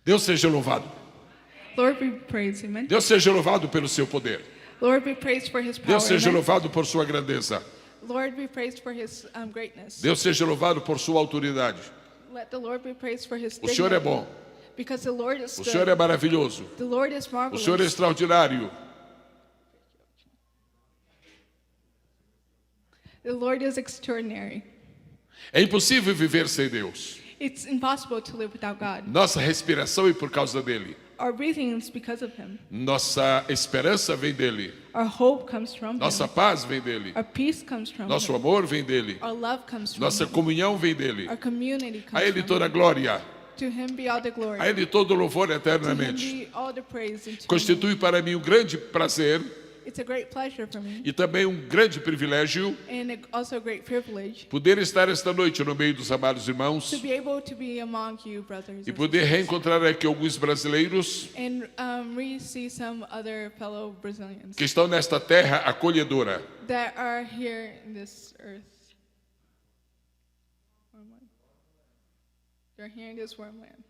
Deus seja louvado. Lord be praised, amen. Deus seja louvado pelo seu poder. Lord be praised for his power, Deus seja amen. louvado por sua grandeza. Lord be praised for his greatness. Deus seja louvado por sua autoridade. Let the Lord be praised for his O Senhor é dignity. bom. Because the Lord is O good. Senhor é maravilhoso. The Lord is O marvelous. Senhor é extraordinário. The Lord is extraordinary. É impossível viver sem Deus. It's impossible to live without God. Nossa respiração é por causa dele. Our breathing is because of him. Nossa esperança vem dele. Our hope comes from Nossa him. paz vem dele. Our peace comes from Nosso him. amor vem dele. Our love comes from Nossa him. comunhão vem dele. Our community A comes ele from toda a him. glória. To him be all the glory. A ele todo o louvor To him eternamente. be all the praise. And to him. Constitui para mim um grande prazer It's a great pleasure for me. e também um grande privilégio And also a great privilege poder estar esta noite no meio dos amados irmãos to be able to be among you, brothers e and poder sisters, reencontrar aqui alguns brasileiros and see some other fellow Brazilians que estão nesta terra acolhedora. that are here in this earth. They're here in this warm land.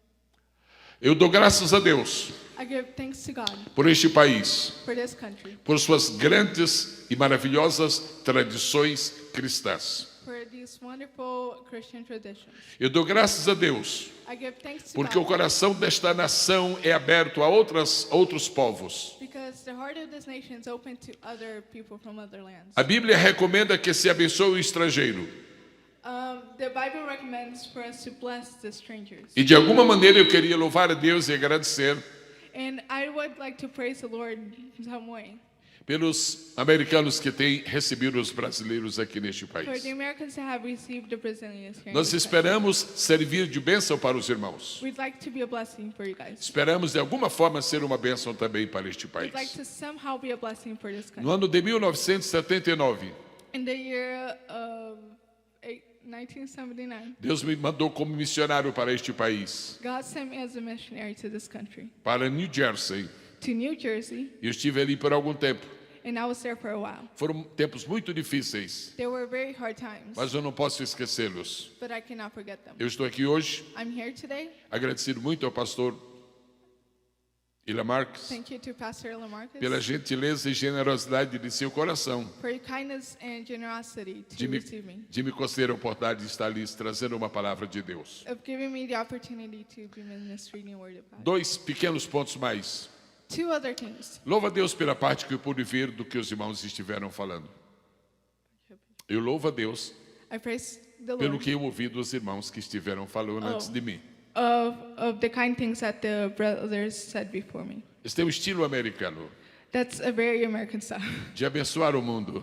Eu dou graças a Deus I give thanks to God por este país, for this country, por suas grandes e maravilhosas tradições cristãs. for these wonderful Christian traditions. Eu dou graças a Deus I give thanks to porque o God coração desta nação é aberto a outros povos. because the heart of this nation is open to other people from other lands. A Bíblia recomenda que se abençoe o estrangeiro. The Bible recommends for us to bless the strangers. E de alguma maneira eu queria louvar a Deus e agradecer And I would like to praise the Lord in some way pelos americanos que têm recebido os brasileiros aqui neste for país. the Americans that have received the Brazilians here. in Nós this country. esperamos servir de bênção para os irmãos. We'd like to be a blessing for you guys. Esperamos de alguma forma ser uma bênção também para este We'd like país. to somehow be a blessing for this country. No ano de 1979, In the year of 1979, Deus me mandou como missionário para este país, God sent me as a missionary to this country, para New Jersey. to New Jersey, E eu estive ali por algum tempo. and I was there for a while. Foram tempos muito difíceis, There were very hard times, mas eu não posso esquecê-los. but I cannot forget them. Eu estou aqui hoje, I'm here today. agradecido muito ao pastor Ila Marques Thank you to Pastor Lamarcus pela gentileza e generosidade de seu coração for your kindness and generosity to de me, receive me, de me conceder a oportunidade de estar ali trazendo uma palavra de Deus. of giving me the opportunity to be ministering the word of God. Dois pequenos pontos mais. Two other things. Louvo a Deus pela parte que eu pude ver do que os irmãos estiveram falando. Eu louvo a Deus I praise the pelo Lord que eu ouvi dos irmãos que estiveram falando antes de mim. of the kind things that the brothers said before me. Esse é o estilo americano That's a very American style. de abençoar o mundo,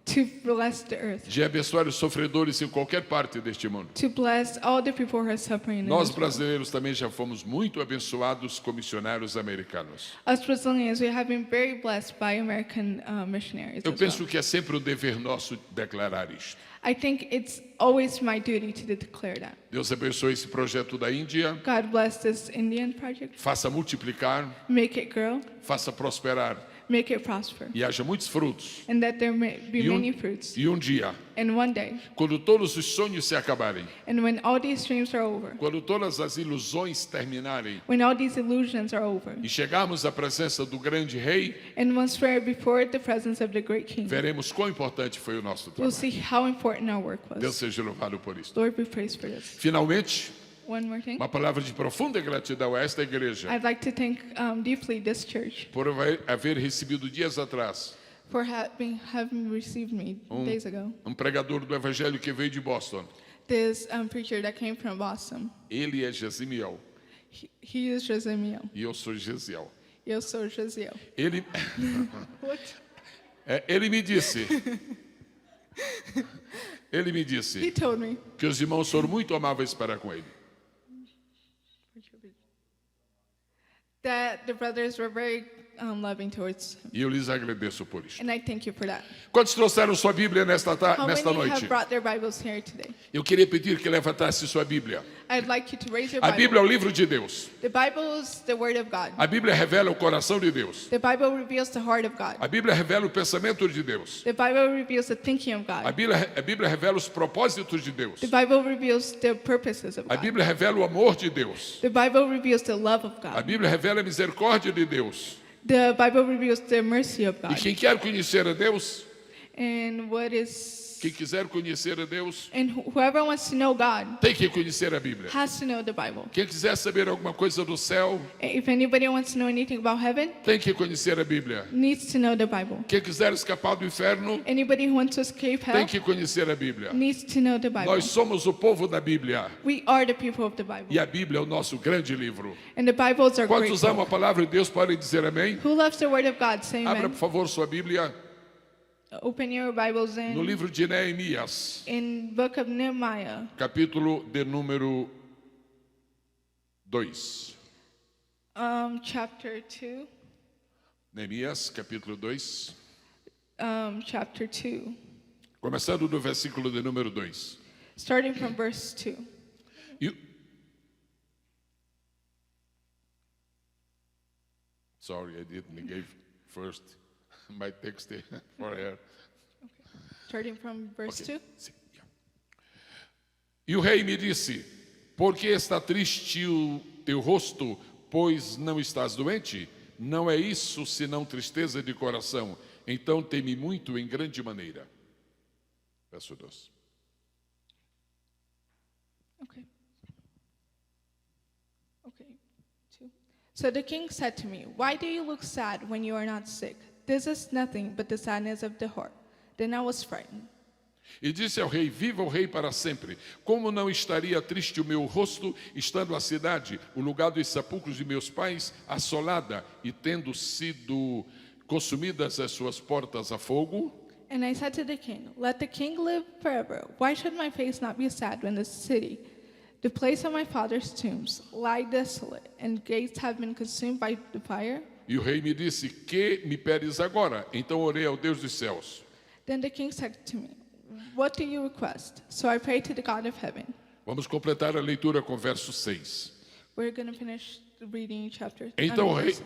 To bless the earth. de abençoar os sofredores em qualquer parte deste mundo. To bless all the people who are suffering in Nós this world. brasileiros também já fomos muito abençoados com missionários americanos. Us Brazilians, we have been very blessed by American missionaries Eu as penso well. que é sempre um dever nosso declarar isto. I think it's always my duty to declare that. Deus abençoe esse projeto da Índia, God bless this Indian project. faça multiplicar, Make it grow. faça prosperar Make it prosper. e haja muitos frutos. And that there may be E many fruits. um dia, And one day, quando todos os sonhos se acabarem, and when all these dreams are over, quando todas as ilusões terminarem when all these illusions are over, e chegarmos à presença do grande rei, and once we're before the presence of the great King, veremos quão importante foi o nosso we'll trabalho. see how important our work Deus was. seja louvado por isso. Lord, we praise for this. Finalmente, One more thing. uma palavra de profunda gratidão a esta igreja I'd like to thank deeply this church por haver recebido dias atrás for having received me days ago. pregador do evangelho que veio de Boston. This preacher that came from Boston. Ele é Gesimiel He is Josemiel. e eu sou Gesiel. Eu sou Josiel. Ele, What? ele me disse He told me. que os irmãos foram muito amáveis para com ele. That the brothers were very loving towards him. E eu lhes agradeço por isso. And I thank you for that. Quantos trouxeram sua Bíblia nesta How nesta many noite? have brought their Bibles here today? Eu queria pedir que levantasse sua Bíblia I'd like you to raise your A Bíblia é o Bible. livro de Deus. The Bible is the Word of God. A Bíblia revela o coração de Deus. The Bible reveals the heart of God. A Bíblia revela o pensamento de Deus. The Bible reveals the thinking of A God. Bíblia revela os propósitos de Deus. The Bible reveals the purposes of A God. Bíblia revela o amor de Deus. The Bible reveals the love of A God. Bíblia revela a misericórdia de Deus. The Bible reveals the mercy of E God. quem quer conhecer a Deus, And what is quem quiser conhecer a Deus, and whoever wants to know God tem que conhecer a Bíblia. has to know the Bible. Quem quiser saber alguma coisa do céu, If anybody wants to know anything about heaven, tem que conhecer a Bíblia. needs to know the Bible. Quem quiser escapar do inferno, Anybody who wants to escape tem hell que conhecer a Bíblia. needs to know the Bible. Nós somos o povo da Bíblia. We are the people of the Bible. E a Bíblia é o nosso grande livro. And the Bible is our great Quantos amam a book. palavra de Deus podem dizer amém? Who loves the Word of God? Say Abra, amen. por favor, sua Bíblia Open your Bibles no in livro de Neemias, book of Nehemiah, capítulo de número 2. chapter 2. Neemias, capítulo 2. Chapter 2. Começando do versículo de número 2. Starting from verse 2. Sorry, I didn't give first my text for her. Starting from verse 2. Sim. E o rei me disse: por que está triste o teu rosto, pois não estás doente? Não é isso senão tristeza de coração. Então teme muito em grande maneira. Verso 2. Okay. Okay. 2. So the king said to me, "Why do you look sad when you are not sick? This is nothing but the sadness of the heart." Then I was frightened. E disse ao rei: viva o rei para sempre. Como não estaria triste o meu rosto, estando a cidade, o lugar dos sepulcros de meus pais, assolada e tendo sido consumidas as suas portas a fogo? And I said to the king, "Let the king live forever. Why should my face not be sad when the city, the place of my father's tombs, lie desolate, and gates have been consumed by the fire?" E o rei me disse: que me pedes agora? Então orei ao Deus dos céus. Then the king said to me, "What do you request?" So I prayed to the God of heaven. Vamos completar a leitura com verso 6. We're going to finish reading chapter Então verse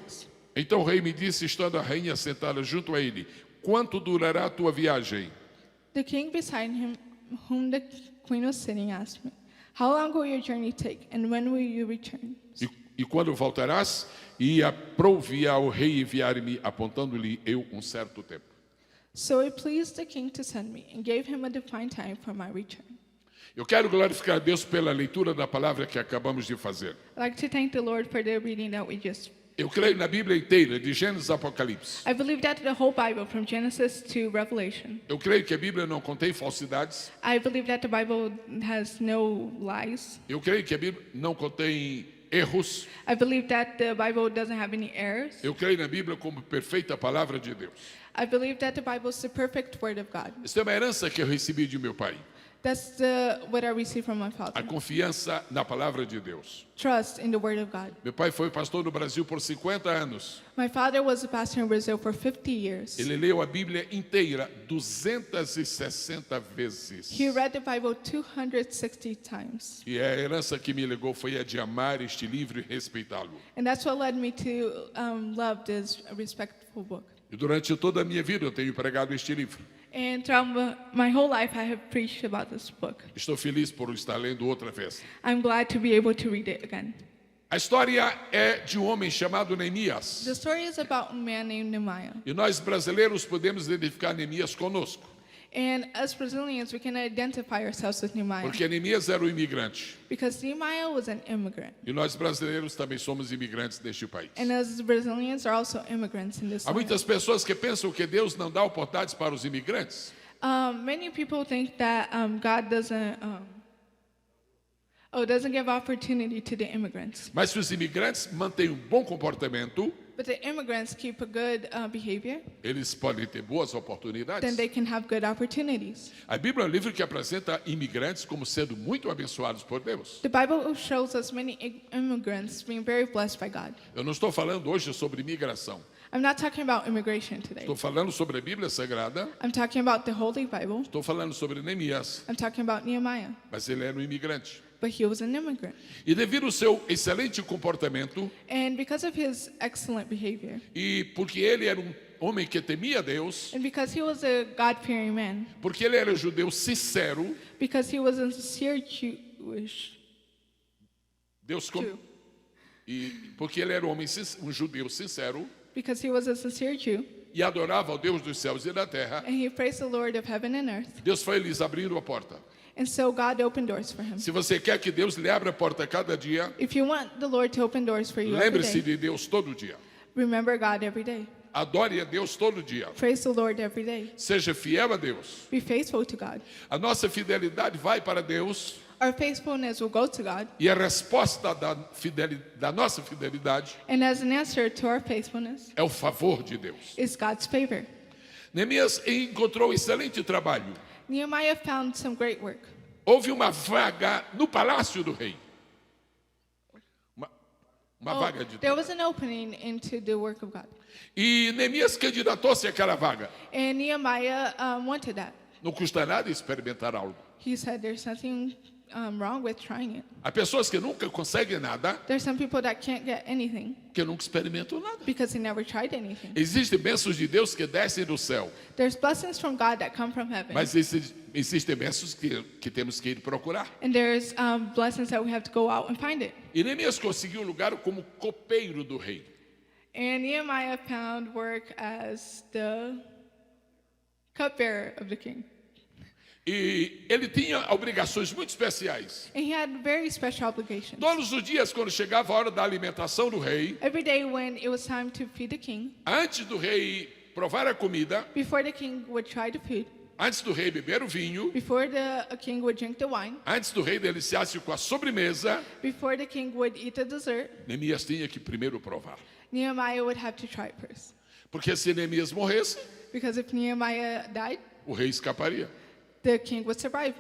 6. o rei me disse, estando a rainha sentada junto a ele: quanto durará a tua viagem? The king beside him, whom the queen was sitting, asked me, "How long will your journey take, and when will you return?" E quando voltarás? E aprouve ao rei enviar-me, apontando-lhe eu um certo tempo. So it pleased the king to send me, and gave him a defined time for my return. Eu quero glorificar a Deus pela leitura da palavra que acabamos de fazer. I'd like to thank the Lord for the reading that we just. Eu creio na Bíblia inteira, de Gênesis a Apocalipse. I believe that the whole Bible, from Genesis to Revelation. Eu creio que a Bíblia não contém falsidades. I believe that the Bible has no lies. Eu creio que a Bíblia não contém erros. I believe that the Bible doesn't have any errors. Eu creio na Bíblia como perfeita palavra de Deus. I believe that the Bible is the perfect word of God. Isso é uma herança que eu recebi de meu pai. That's what I received from my A father. confiança na palavra de Deus. Trust in the word of God. Meu pai foi pastor no Brasil por 50 anos. My father was a pastor in Brazil for 50 years. Ele leu a Bíblia inteira 260 vezes. He read the Bible 260 times. E a herança que me legou foi a de amar este livro e respeitá-lo. And that's what led me to love this respectful book. E durante toda a minha vida eu tenho pregado este livro. And throughout my whole life, I have preached about this book. Estou feliz por estar lendo outra vez. I'm glad to be able to read it again. A história é de um homem chamado Neemias. The story is about a man named Nehemiah. E nós brasileiros podemos identificar Neemias conosco. And as Brazilians, we can identify ourselves with Nehemiah. Porque Neemias era um imigrante. Because Nehemiah was an immigrant. E nós brasileiros também somos imigrantes neste país. And as Brazilians are also immigrants in this Há land. muitas pessoas que pensam que Deus não dá oportunidades para os imigrantes. Many people think that God doesn't give opportunity to the immigrants. Mas se os imigrantes mantêm um bom comportamento, But the immigrants keep a good behavior, eles podem ter boas oportunidades. then they can have good opportunities. A Bíblia é um livro que apresenta imigrantes como sendo muito abençoados por Deus. The Bible shows us many immigrants being very blessed by God. Eu não estou falando hoje sobre imigração. I'm not talking about immigration today. Estou falando sobre a Bíblia Sagrada. I'm talking about the Holy Bible. Estou falando sobre Neemias. I'm talking about Nehemiah. Mas ele era um imigrante. but he was an immigrant. E devido ao seu excelente comportamento, And because of his excellent behavior, e porque ele era homem que temia Deus, and because he was a God-fearing man, porque ele era judeu sincero, because he was a sincere Jewish Deus Jew, e porque ele era um judeu sincero because he was a sincere Jew, e adorava ao Deus dos céus e da terra, and he praised the Lord of heaven and earth, Deus foi lhes abrindo a porta. and so God opened doors for him. Se você quer que Deus lhe abra a porta cada dia, If you want the Lord to open doors for you every lembre-se day, de Deus todo dia. remember God every day. Adore a Deus todo dia. Praise the Lord every day. Seja fiel a Deus. Be faithful to God. A nossa fidelidade vai para Deus Our faithfulness will go to God, e a resposta da nossa fidelidade and as an answer to our faithfulness é o favor de Deus. is God's favor. Neemias encontrou excelente trabalho. Nehemiah found some great work. Houve uma vaga no palácio do rei. Uma vaga de There was an opening into the work of God. E Neemias candidatou-se àquela vaga. And Nehemiah wanted that. Não custa nada experimentar algo. He said there's nothing wrong with trying it. Há pessoas que nunca conseguem nada, There's some people that can't get anything que nunca experimentam nada. because they never tried anything. Existem bênçãos de Deus que descem do céu, There's blessings from God that come from heaven. mas existem bênçãos que temos que ir procurar. And there's blessings that we have to go out and find it. E Neemias conseguiu um lugar como copeiro do rei. And Nehemiah found work as the cupbearer of the king. E ele tinha obrigações muito especiais. And he had very special obligations. Todos os dias, quando chegava a hora da alimentação do rei, Every day when it was time to feed the king, antes do rei provar a comida, before the king would try the food, antes do rei beber o vinho, before the king would drink the wine, antes do rei deliciar-se com a sobremesa, before the king would eat the dessert, Neemias tinha que primeiro provar. Nehemiah would have to try it first. Porque se Neemias morresse, Because if Nehemiah died, o rei escaparia. the king would survive.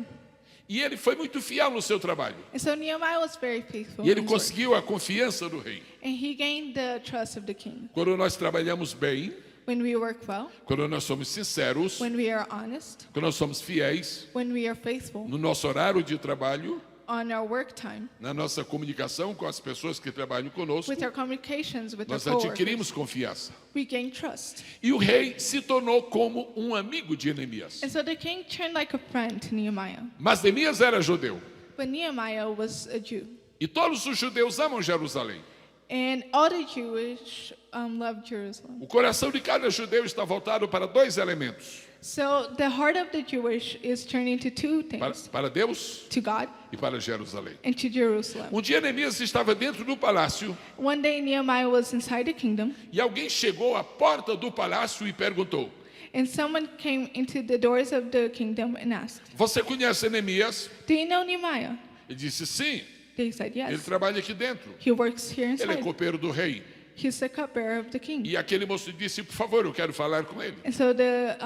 E ele foi muito fiel no seu trabalho. And so Nehemiah was very faithful. E ele in his work. conseguiu a confiança do rei. And he gained the trust of the king. Quando nós trabalhamos bem, When we work well, quando nós somos sinceros, when we are honest, quando nós somos fiéis when we are faithful no nosso horário de trabalho, on our work time, na nossa comunicação com as pessoas que trabalham conosco, with our communications with our nós coworkers, adquirimos confiança. we gain trust. E o rei se tornou como um amigo de Neemias. And so the king turned like a friend to Nehemiah. Mas Neemias era judeu. But Nehemiah was a Jew. E todos os judeus amam Jerusalém. And all the Jewish loved Jerusalem. O coração de cada judeu está voltado para dois elementos: So the heart of the Jewish is turning to two things, para Deus to God e para Jerusalém. and to Jerusalem. Um dia Neemias estava dentro do palácio One day Nehemiah was inside the kingdom, e alguém chegou à porta do palácio e perguntou: and someone came into the doors of the kingdom and asked, "Você conhece Neemias?" "Do you know Nehemiah?" Ele disse: "Sim, They said, ele "Yes. trabalha aqui dentro. He works here Ele é inside. copeiro do rei." He's the cupbearer of the king." E aquele moço disse: "Por favor, eu quero falar com ele. And so the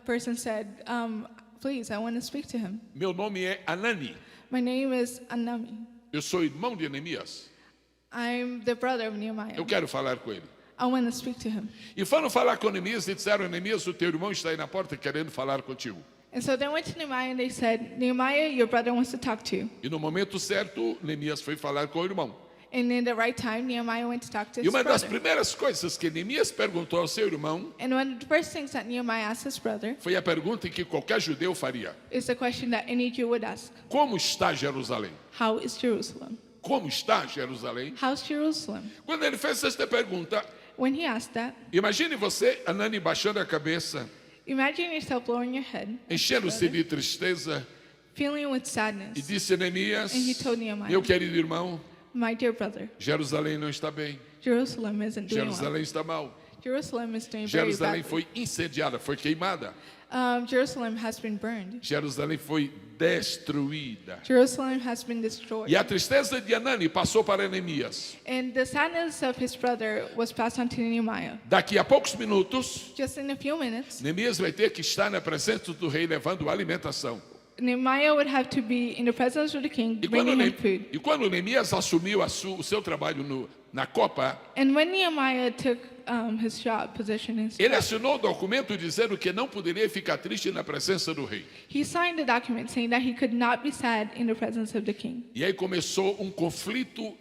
person said, "Please, I want to speak to him. Meu nome é Anani. My name is Anami. Eu sou irmão de Neemias. I'm the brother of Nehemiah. Eu quero falar com ele." I want to speak to him." E foram falar com Neemias e disseram: "Neemias, o teu irmão está aí na porta querendo falar contigo." And so they went to Nehemiah and they said, "Nehemiah, your brother wants to talk to you." E no momento certo, Neemias foi falar com o irmão. And in the right time, Nehemiah went to talk to E his uma das brother. primeiras coisas que Neemias perguntou ao seu irmão And one of the first things that Nehemiah asked his brother foi a pergunta que qualquer judeu faria: is the question that any Jew would ask: como está Jerusalém? How is Jerusalem? Como está Jerusalém? How's Jerusalem? Quando ele fez esta pergunta, When he asked that, imagine você, Anani, baixando a cabeça, imagine yourself lowering your head, enchendo-se de tristeza, feeling with e sadness. disse a Neemias: And he told Nehemiah, "Meu querido irmão, "My dear brother, Jerusalém não está bem. Jerusalem isn't doing well. Jerusalém está mal. Jerusalem is doing very Jerusalém badly. foi incendiada, foi queimada. Jerusalem has been burned. Jerusalém foi destruída." Jerusalem has been destroyed." E a tristeza de Anani passou para Neemias. And the sadness of his brother was passed on to Nehemiah. Daqui a poucos minutos, Just in a few minutes, Neemias vai ter que estar na presença do rei levando alimentação. Nehemiah would have to be in the presence of the king, E quando, bringing him food. Neemias assumiu o seu trabalho na copa, And when Nehemiah took his job, position, and Ele stuff. assinou o documento dizendo que não poderia ficar triste na presença do rei. He signed the document saying that he could not be sad in the presence of the king. E aí começou um conflito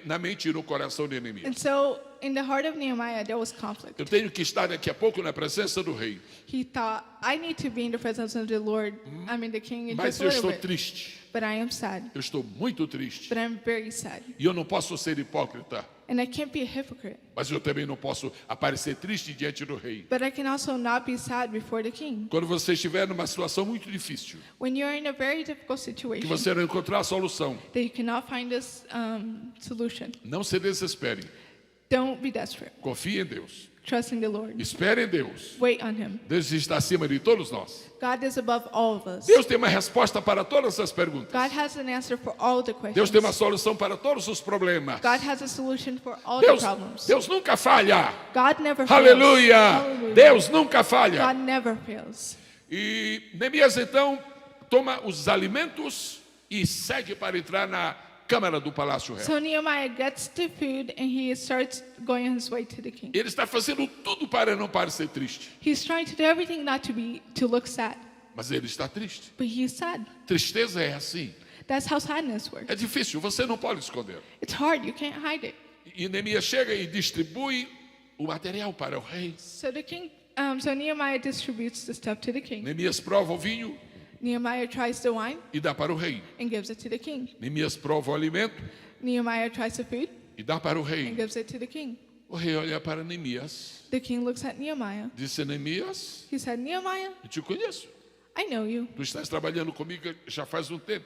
na mente e no coração de And Neemias. so, in the heart of Nehemiah, there was conflict. Eu tenho que estar daqui a pouco na presença do rei, He thought, I need to be in the presence of the Lord, the king, in mas just a eu little estou bit. triste. But I am sad. Eu estou muito triste. But I'm very sad. E eu não posso ser hipócrita, And I can't be a hypocrite. mas eu também não posso aparecer triste diante do rei. But I can also not be sad before the king. Quando você estiver numa situação muito difícil, When you're in a very difficult que situation, você não encontrar a solução, that you cannot find this solution, não se desespere. don't be desperate. Confie em Deus. Trust in the Lord. Espere em Deus. Wait on him. Deus está acima de todos nós. God is above all of us. Deus tem uma resposta para todas as perguntas. God has an answer for all the Deus questions. tem uma solução para todos os problemas. God has a solution for all the problems. Deus nunca falha. God never fails. Aleluia! Hallelujah. Deus nunca falha. God never fails. E Neemias então toma os alimentos e segue para entrar na câmara do palácio real. So Nehemiah gets the food and he starts going on his way to the king. Ele está fazendo tudo para não parecer triste, He's trying to do everything not to look sad, mas ele está triste. but he's sad. Tristeza é assim. That's how sadness works. É difícil, você não pode esconder. It's hard, you can't hide it. E Neemias chega e distribui o material para o rei. So so Nehemiah distributes the stuff to the king. Neemias prova o vinho Nehemiah tries the wine e dá para o rei. and gives it to the king. Neemias prova o alimento Nehemiah tries the food e dá para o and rei. gives it to the king. O rei olha para Neemias, The king looks at Nehemiah. disse: Neemias, He said, Nehemiah, eu te conheço. I know you. Tu estás trabalhando comigo já faz um tempo.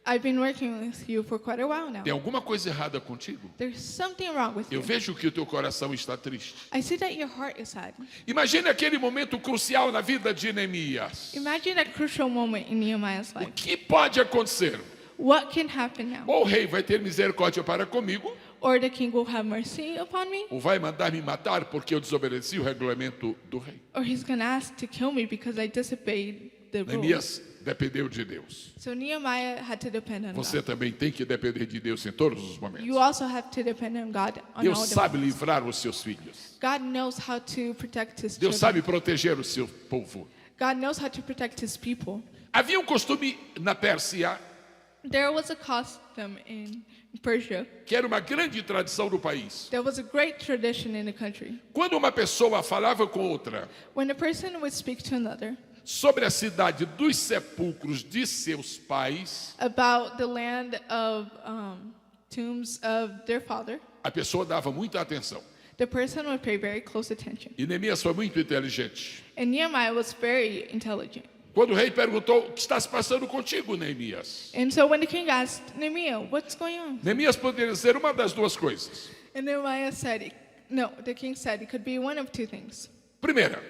I've been working with you for quite a while now. Tem alguma coisa errada contigo? There's something wrong with Eu you. vejo que o teu coração está triste. I see that your heart is sad. Imagine aquele momento crucial na vida de Neemias. Imagine that crucial moment in Nehemiah's O life. que pode acontecer? What can happen now? Ou o rei vai ter misericórdia para comigo, Or the king will have mercy upon me, ou vai mandar me matar porque eu desobedeci o regulamento do rei. or he's going to ask to kill me because I disobeyed the rules. Neemias dependeu de Deus. So Nehemiah had to depend on Você God. também tem que depender de Deus em todos os momentos. You also have to depend on God on Deus all the sabe moments. livrar os seus filhos. God knows how to protect his Deus children. sabe proteger o seu povo. God knows how to protect his people. Havia um costume na Pérsia, There was a custom in Persia. que era uma grande tradição do país. There was a great tradition in the country. Quando uma pessoa falava com outra When a person would speak to another sobre a cidade dos sepulcros de seus pais, about the land of tombs of their father, a pessoa dava muita atenção. the person would pay very close attention. E Neemias foi muito inteligente. And Nehemiah was very intelligent. Quando o rei perguntou: o que está se passando contigo, Neemias? And so when the king asked Nehemiah, what's going on? Neemias poderia dizer uma das duas coisas. And Nehemiah said, no, the king said it could be one of two things. Primeira,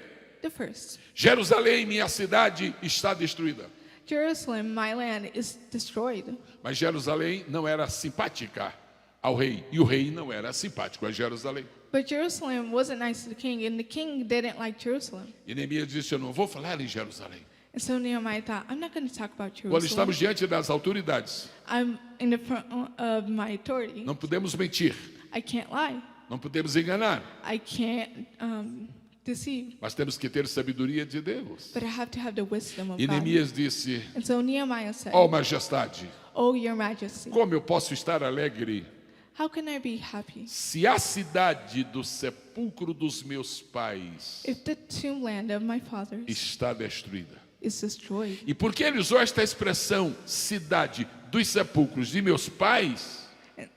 The first, Jerusalém, minha cidade, está destruída. Jerusalem, my land, is destroyed. Mas Jerusalém não era simpática ao rei. E o rei não era simpático a Jerusalém. But Jerusalem wasn't nice to the king, and the king didn't like Jerusalem. E Neemias disse: eu não vou falar em Jerusalém. And so Nehemiah thought, I'm not going to talk about Quando Jerusalem. estamos diante das autoridades, I'm in the front of my authority. não podemos mentir, I can't lie. não podemos enganar, I can't deceive. mas temos que ter sabedoria de Deus. But I have to have the wisdom of E God. Neemias disse: And so Nehemiah said, ó majestade, Oh, your majesty, como eu posso estar alegre how can I be happy se a cidade do sepulcro dos meus pais if the tomb land of my fathers está destruída? is destroyed? E por que ele usou esta expressão, cidade dos sepulcros de meus pais?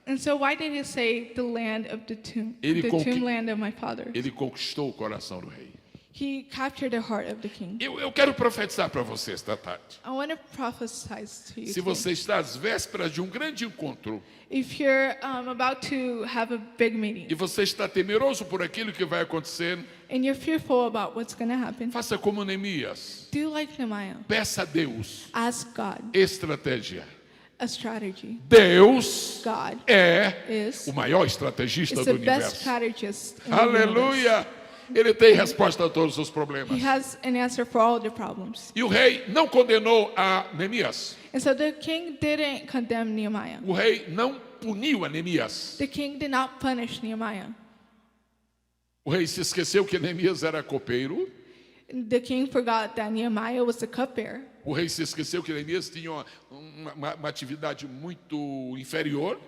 And so why did he say the land of the tomb, Ele the conqui- tomb land of my fathers? Ele conquistou o coração do rei. He captured the heart of the king. Eu quero profetizar para você esta tarde. I want to prophesy to you. Se today. você está às vésperas de um grande encontro If you're about to have a big meeting e você está temeroso por aquilo que vai acontecer, and you're fearful about what's going to happen, faça como Neemias. do like Nehemiah. Peça a Deus Ask God estratégia. a strategy. Deus God é is o maior estrategista is do the best universo. strategist in the universe. Aleluia! Ele tem resposta a todos os problemas. He has an answer for all the problems. E o rei não condenou a Neemias. And so the king didn't condemn Nehemiah. O rei não puniu a Neemias. The king did not punish Nehemiah. O rei se esqueceu que Neemias era copeiro. The king forgot that Nehemiah was the cupbearer. O rei se esqueceu que Neemias tinha uma atividade muito inferior.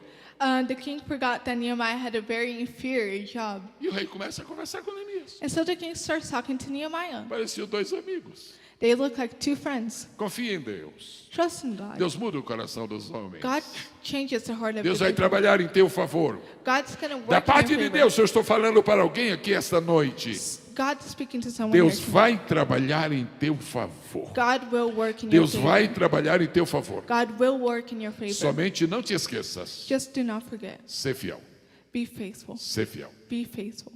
The king forgot that Nehemiah had a very inferior job. E o rei começa a conversar com Neemias. And so the king starts talking to Nehemiah. Pareciam dois amigos. They look like two friends. Confia em Deus. Trust in God. Deus muda o coração dos homens. God changes the heart of Deus the vai people. trabalhar em teu favor. God's going to work Da in parte your de favor. Deus, eu estou falando para alguém aqui esta noite. God's speaking to someone Deus here. vai trabalhar em teu favor. God will work in Deus your vai favor. trabalhar em teu favor. God will work in your favor. Somente não te esqueças. Just do not forget. Ser fiel. Be faithful. Ser fiel. Be faithful.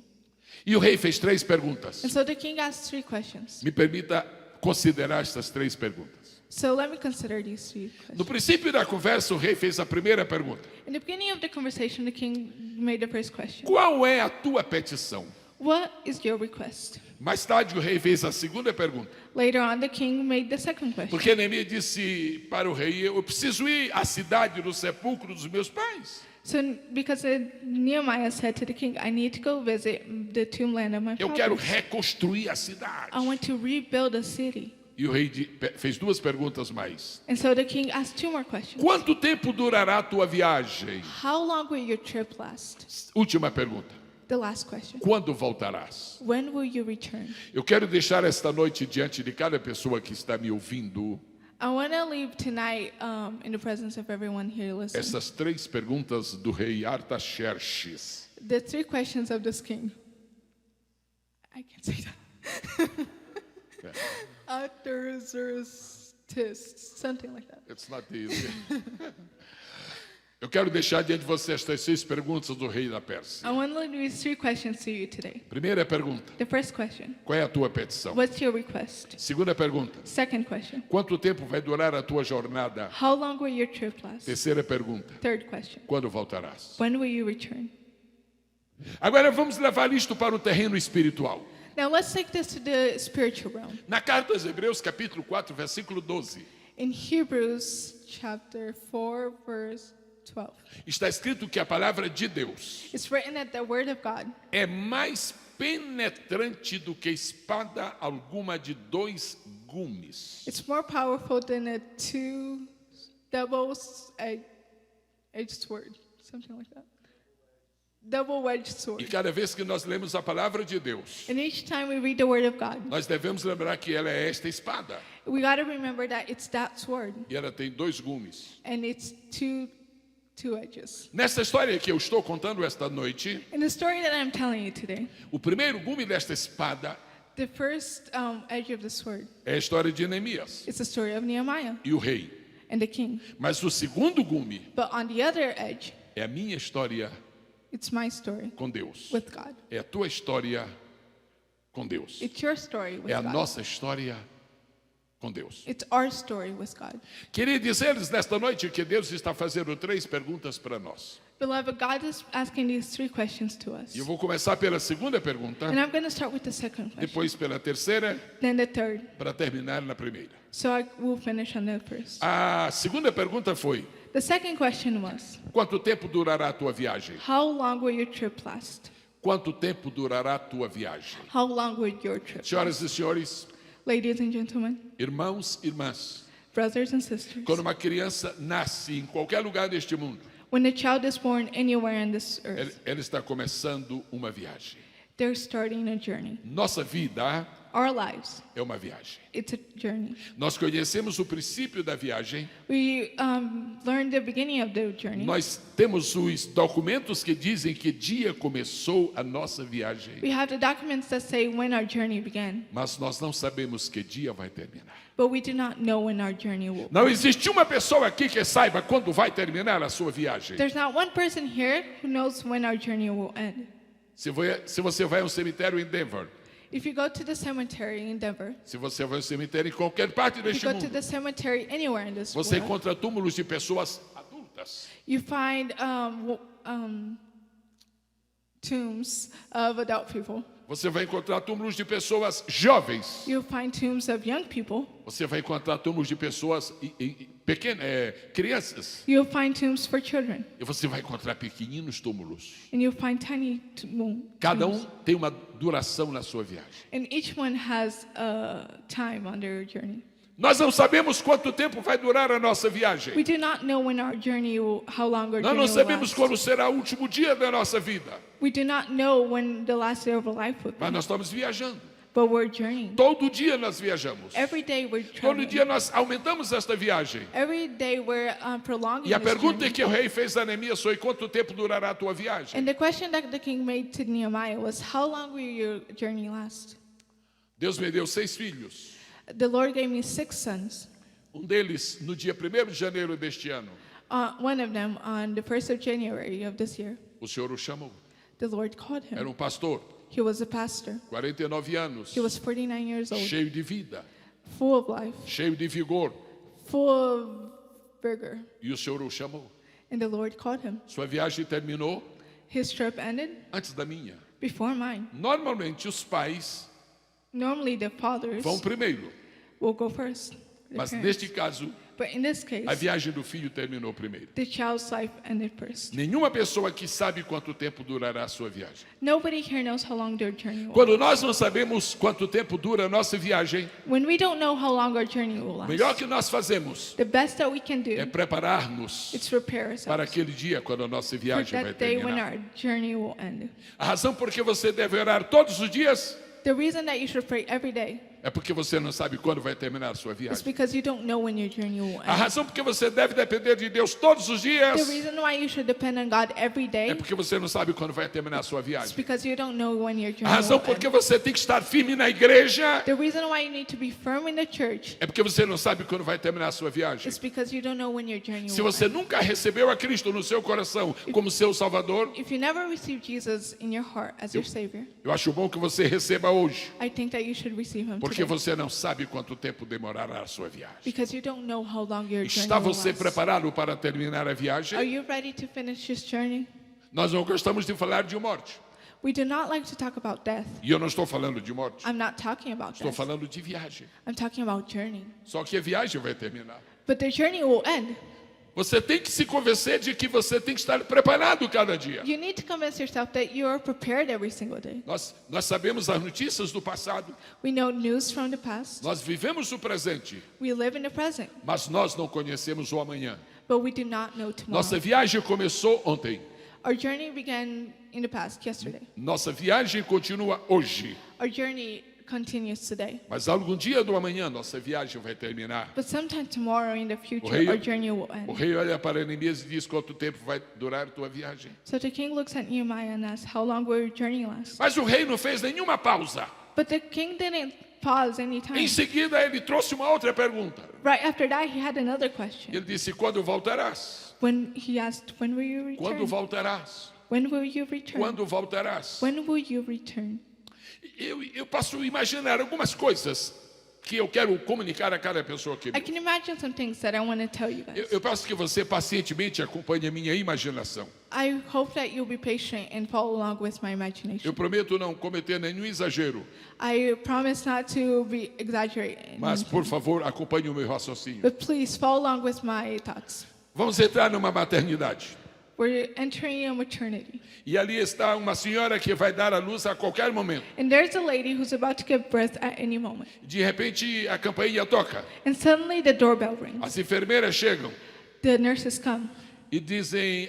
E o rei fez 3 perguntas. And so the king asked 3 questions. Me permita considerar estas 3 perguntas. So let me consider these 3 No questions. princípio da conversa, o rei fez a primeira pergunta. In the beginning of the conversation, the king made the first question. Qual é a tua petição? What is your request? Mais tarde, o rei fez a segunda pergunta. Later on, the king made the second question. Porque Neemias disse para o rei: eu preciso ir à cidade do sepulcro dos meus pais. So, because Nehemiah said to the king, I need to go visit the tombland of my Eu quero fathers. reconstruir a cidade. I want to rebuild a city. E o rei fez 2 perguntas mais. And so the king asked 2 more questions. Quanto tempo durará a tua viagem? How long will your trip last? Última pergunta. The last question. Quando voltarás? When will you return? Eu quero deixar esta noite diante de cada pessoa que está me ouvindo I want to leave tonight in the presence of everyone here listening. essas 3 perguntas do rei Artaxerxes. The 3 questions of this king. I can't say that. Artaxerxes, something like that. It's not easy. Eu quero deixar diante de você estas 6 perguntas do rei da Pérsia. I want to leave these 3 questions to you today. Primeira pergunta: The first question, qual é a tua petição? what's your request? Segunda pergunta: Second question, quanto tempo vai durar a tua jornada? how long will your trip last? Terceira pergunta: Third question, quando voltarás? when will you return? Agora vamos levar isto para o terreno espiritual. Now let's take this to the spiritual realm. Na carta aos Hebreus, capítulo 4, versículo 12, In Hebrews chapter 4, verse 12, está escrito que a palavra de Deus it's written that the word of God é mais penetrante do que espada alguma de 2 gumes. it's more powerful than a double-edged sword, something like that. Double-edged E sword. cada vez que nós lemos a palavra de Deus, And each time we read the word of God, nós devemos lembrar que ela é esta espada. we got to remember that it's that sword E ela tem 2 gumes. and it's two edges. Nesta história que eu estou contando esta noite, In the story that I'm telling you today, o primeiro gume desta espada the first edge of the sword é a história de Neemias is the story of Nehemiah e o rei. and the king. Mas o segundo gume But on the other edge, é a minha história it's my story com Deus. with God. É a tua história com Deus. It's your story with É a God. nossa história com Deus. It's our story with God. Queria dizer-lhes nesta noite que Deus está fazendo 3 perguntas para nós. Beloved, God is asking these 3 questions to us. E eu vou começar pela segunda pergunta, And I'm going to start with the second question, depois pela terceira, then the third. para terminar na primeira. So I will finish on the first. A segunda pergunta foi: The second question was, quanto tempo durará a tua viagem? how long will your trip last? Quanto tempo durará a tua viagem? How long will your trip Senhoras e senhores, Ladies and gentlemen, irmãos e irmãs, brothers and sisters, quando uma criança nasce em qualquer lugar deste mundo, when a child is born anywhere on this earth, ela está começando uma viagem. they're starting a journey. Nossa vida Our lives, é uma viagem. it's a journey. Nós conhecemos o princípio da viagem, We learned the beginning of the journey. nós temos os documentos que dizem que dia começou a nossa viagem, We have the documents that say when our journey began, mas nós não sabemos que dia vai terminar. but we do not know when our journey will. Não existe uma pessoa aqui que saiba quando vai terminar a sua viagem. There's not one person here who knows when our journey will end. Se você vai a um cemitério em Denver, If you go to the cemetery in Denver, se você vai a um cemitério em qualquer parte if you deste go to mundo, the cemetery anywhere in this você world, encontra túmulos de pessoas adultas. you find tombs of adult people. Você vai encontrar túmulos de pessoas jovens. You'll find tombs of young people. Você vai encontrar túmulos de pessoas pequenas, crianças. You'll find tombs for children. E você vai encontrar pequeninos túmulos. And you'll find tiny Cada tombs. tem uma duração na sua viagem. And each one has a time on their journey. Nós não sabemos quanto tempo vai durar a nossa viagem. We do not know when our journey will, how long our Nós journey não will sabemos last. quando será o último dia da nossa vida. We do not know when the last day of our life will Mas be. nós estamos viajando. But we're journeying. Todo dia nós viajamos. Every day we're Todo traveling. dia nós aumentamos esta viagem. Every day we're prolonging E a this pergunta journey. que o rei fez a Neemias foi: quanto tempo durará a tua viagem? And the question that the king made to Nehemiah was, how long will your journey last? Deus me deu 6 filhos. The Lord gave me 6 sons. Deles, no dia 1º de janeiro deste ano, One of them, on the 1st of January of this year, o Senhor o chamou. the Lord called Era him. pastor, He was a pastor. 49 anos, He was 49 years old, cheio de vida, full of life, cheio de vigor. full of vigor. E o Senhor o chamou. And the Lord called him. Sua viagem terminou His trip ended antes da minha. before mine. Normalmente os pais Normally, the fathers vão primeiro, will go first. the mas parents. neste caso But in this case, a viagem do filho terminou primeiro. the child's life ended first. Nenhuma pessoa aqui sabe quanto tempo durará a sua viagem. Nobody here knows how long their journey will Quando nós não sabemos quanto tempo dura a nossa viagem, When we don't know how long our journey will o last, melhor que nós fazemos the best that we can do é preparar-nos is prepare para ourselves aquele dia quando a nossa for viagem vai that day when terminar. our journey will end. A razão por que você deve orar todos os dias The reason that you should pray every day é porque você não sabe quando vai terminar a sua is viagem. because you don't know when your journey will A end. razão por que você deve depender de Deus todos os The dias reason why you should depend on God every é day porque você não sabe quando vai terminar a sua is viagem. because you don't know when your A journey razão will por que end. você tem que estar firme na igreja The reason why you need to be firm in the church é porque você não sabe quando vai terminar a sua viagem. is because you don't know when your journey Se will você end. nunca recebeu a Cristo no seu coração como seu Salvador, If you never received Jesus in your heart as your Savior, eu acho bom que você receba hoje, I think that you should receive Him porque today. você não sabe quanto tempo demorará a sua viagem. Because you don't know how long your journey Está will você last. preparado para terminar a Are viagem? you ready to finish this journey? Nós não gostamos de falar de morte. We do not like to talk about death. E eu não estou falando de morte. I'm not talking about Estou death. falando de viagem. I'm talking about journey. Só que a viagem vai terminar. But the journey will end. Você tem que se convencer de que você tem que estar preparado cada dia. You need to convince yourself that you are prepared every single day. Nós sabemos as notícias do passado. We know news from the past. Nós vivemos o presente. We live in the present. Mas nós não conhecemos o amanhã. But we do not know tomorrow. Nossa viagem começou ontem. Our journey began in the past, yesterday. Nossa viagem continua hoje. Our journey continues today. Mas algum dia do amanhã nossa viagem vai terminar. But sometime tomorrow in the future, rei- our journey will O end. rei olha para Neemias e diz: quanto tempo vai durar tua viagem? So the king looks at Nehemiah and asks, how long will your journey last? Mas o rei não fez nenhuma pausa. But the king didn't pause any Em time. seguida ele trouxe uma outra pergunta. Right after that, he had another question. Ele disse: quando voltarás? When he asked, when will you Quando return? voltarás? When will you return? Quando voltarás? When will you return? Eu posso imaginar algumas coisas que eu quero comunicar a cada pessoa aqui. I can imagine some things that I want to tell you guys. Eu peço que você pacientemente acompanhe a minha imaginação. I hope that you'll be patient and follow along with my Eu imagination. prometo não cometer nenhum exagero, I promise not to be exaggerating. mas por favor acompanhe o meu raciocínio. But please follow along with my thoughts. Vamos entrar numa maternidade. We're entering a maternity. E ali está uma senhora que vai dar à luz a qualquer momento. And there's a lady who's about to give birth at any moment. De repente a campainha toca. And suddenly the doorbell rings. As enfermeiras chegam The nurses come. e dizem: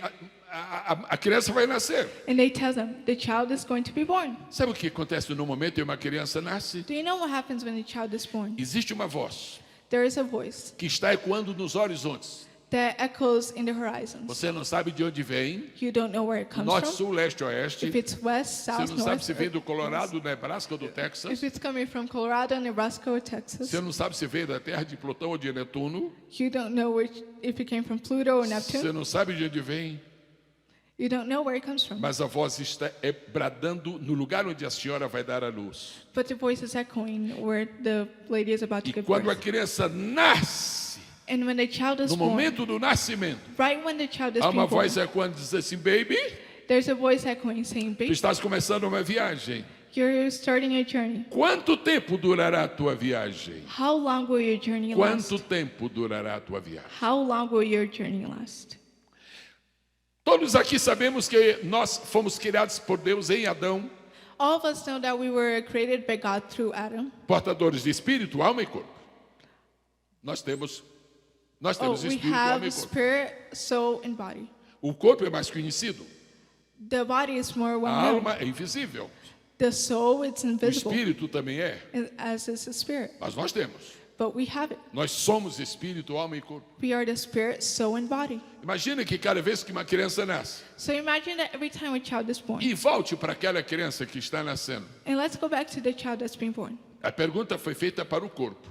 a criança vai nascer. And they tell them, the child is going to be born. Sabe o que acontece no momento em que uma criança nasce? Do you know what happens when a child is born? Existe uma voz There is a voice que está ecoando nos horizontes. that echoes in the horizons. Você não sabe de onde vem, You don't know where it comes norte, from. sul, leste, oeste. If it's west, Você south, não sabe north, se vem do or Colorado, Nebraska ou do Texas. if it's coming from Colorado, Nebraska, or Texas. Você não sabe se veio da terra de Plutão ou de Netuno. You don't know if it came from Pluto or Você Neptune. não sabe de onde vem, You don't know where it comes from. mas a voz está bradando no lugar onde a senhora vai dar à luz. But the voice is echoing where the lady is about to E give quando a birth. criança nasce, And when the child is no born, momento do nascimento, right when the child is há uma being born, voz ecoando e diz assim: baby, there's a voice echoing saying, tu baby, estás começando uma viagem. You're starting a journey. Quanto tempo durará a tua viagem? How long will your journey last? Quanto tempo durará a tua viagem? How long will your journey last? Todos aqui sabemos que nós fomos criados por Deus em Adão, All of us know that we were created by God through Adam. portadores de espírito, alma e corpo. Nós temos We espírito, alma have e corpo. spirit, soul, and body. O corpo é mais conhecido, The body is more a well known. alma é invisível, The soul, it's o invisible, espírito também é, as is the spirit. mas nós temos. But we have it. Nós somos espírito, alma e corpo. We are the spirit, soul, and body. Imagina que cada vez que uma criança nasce, So imagine that every time a child is born. e volte para aquela criança que está nascendo. And let's go back to the child that's been born. A pergunta foi feita para o corpo.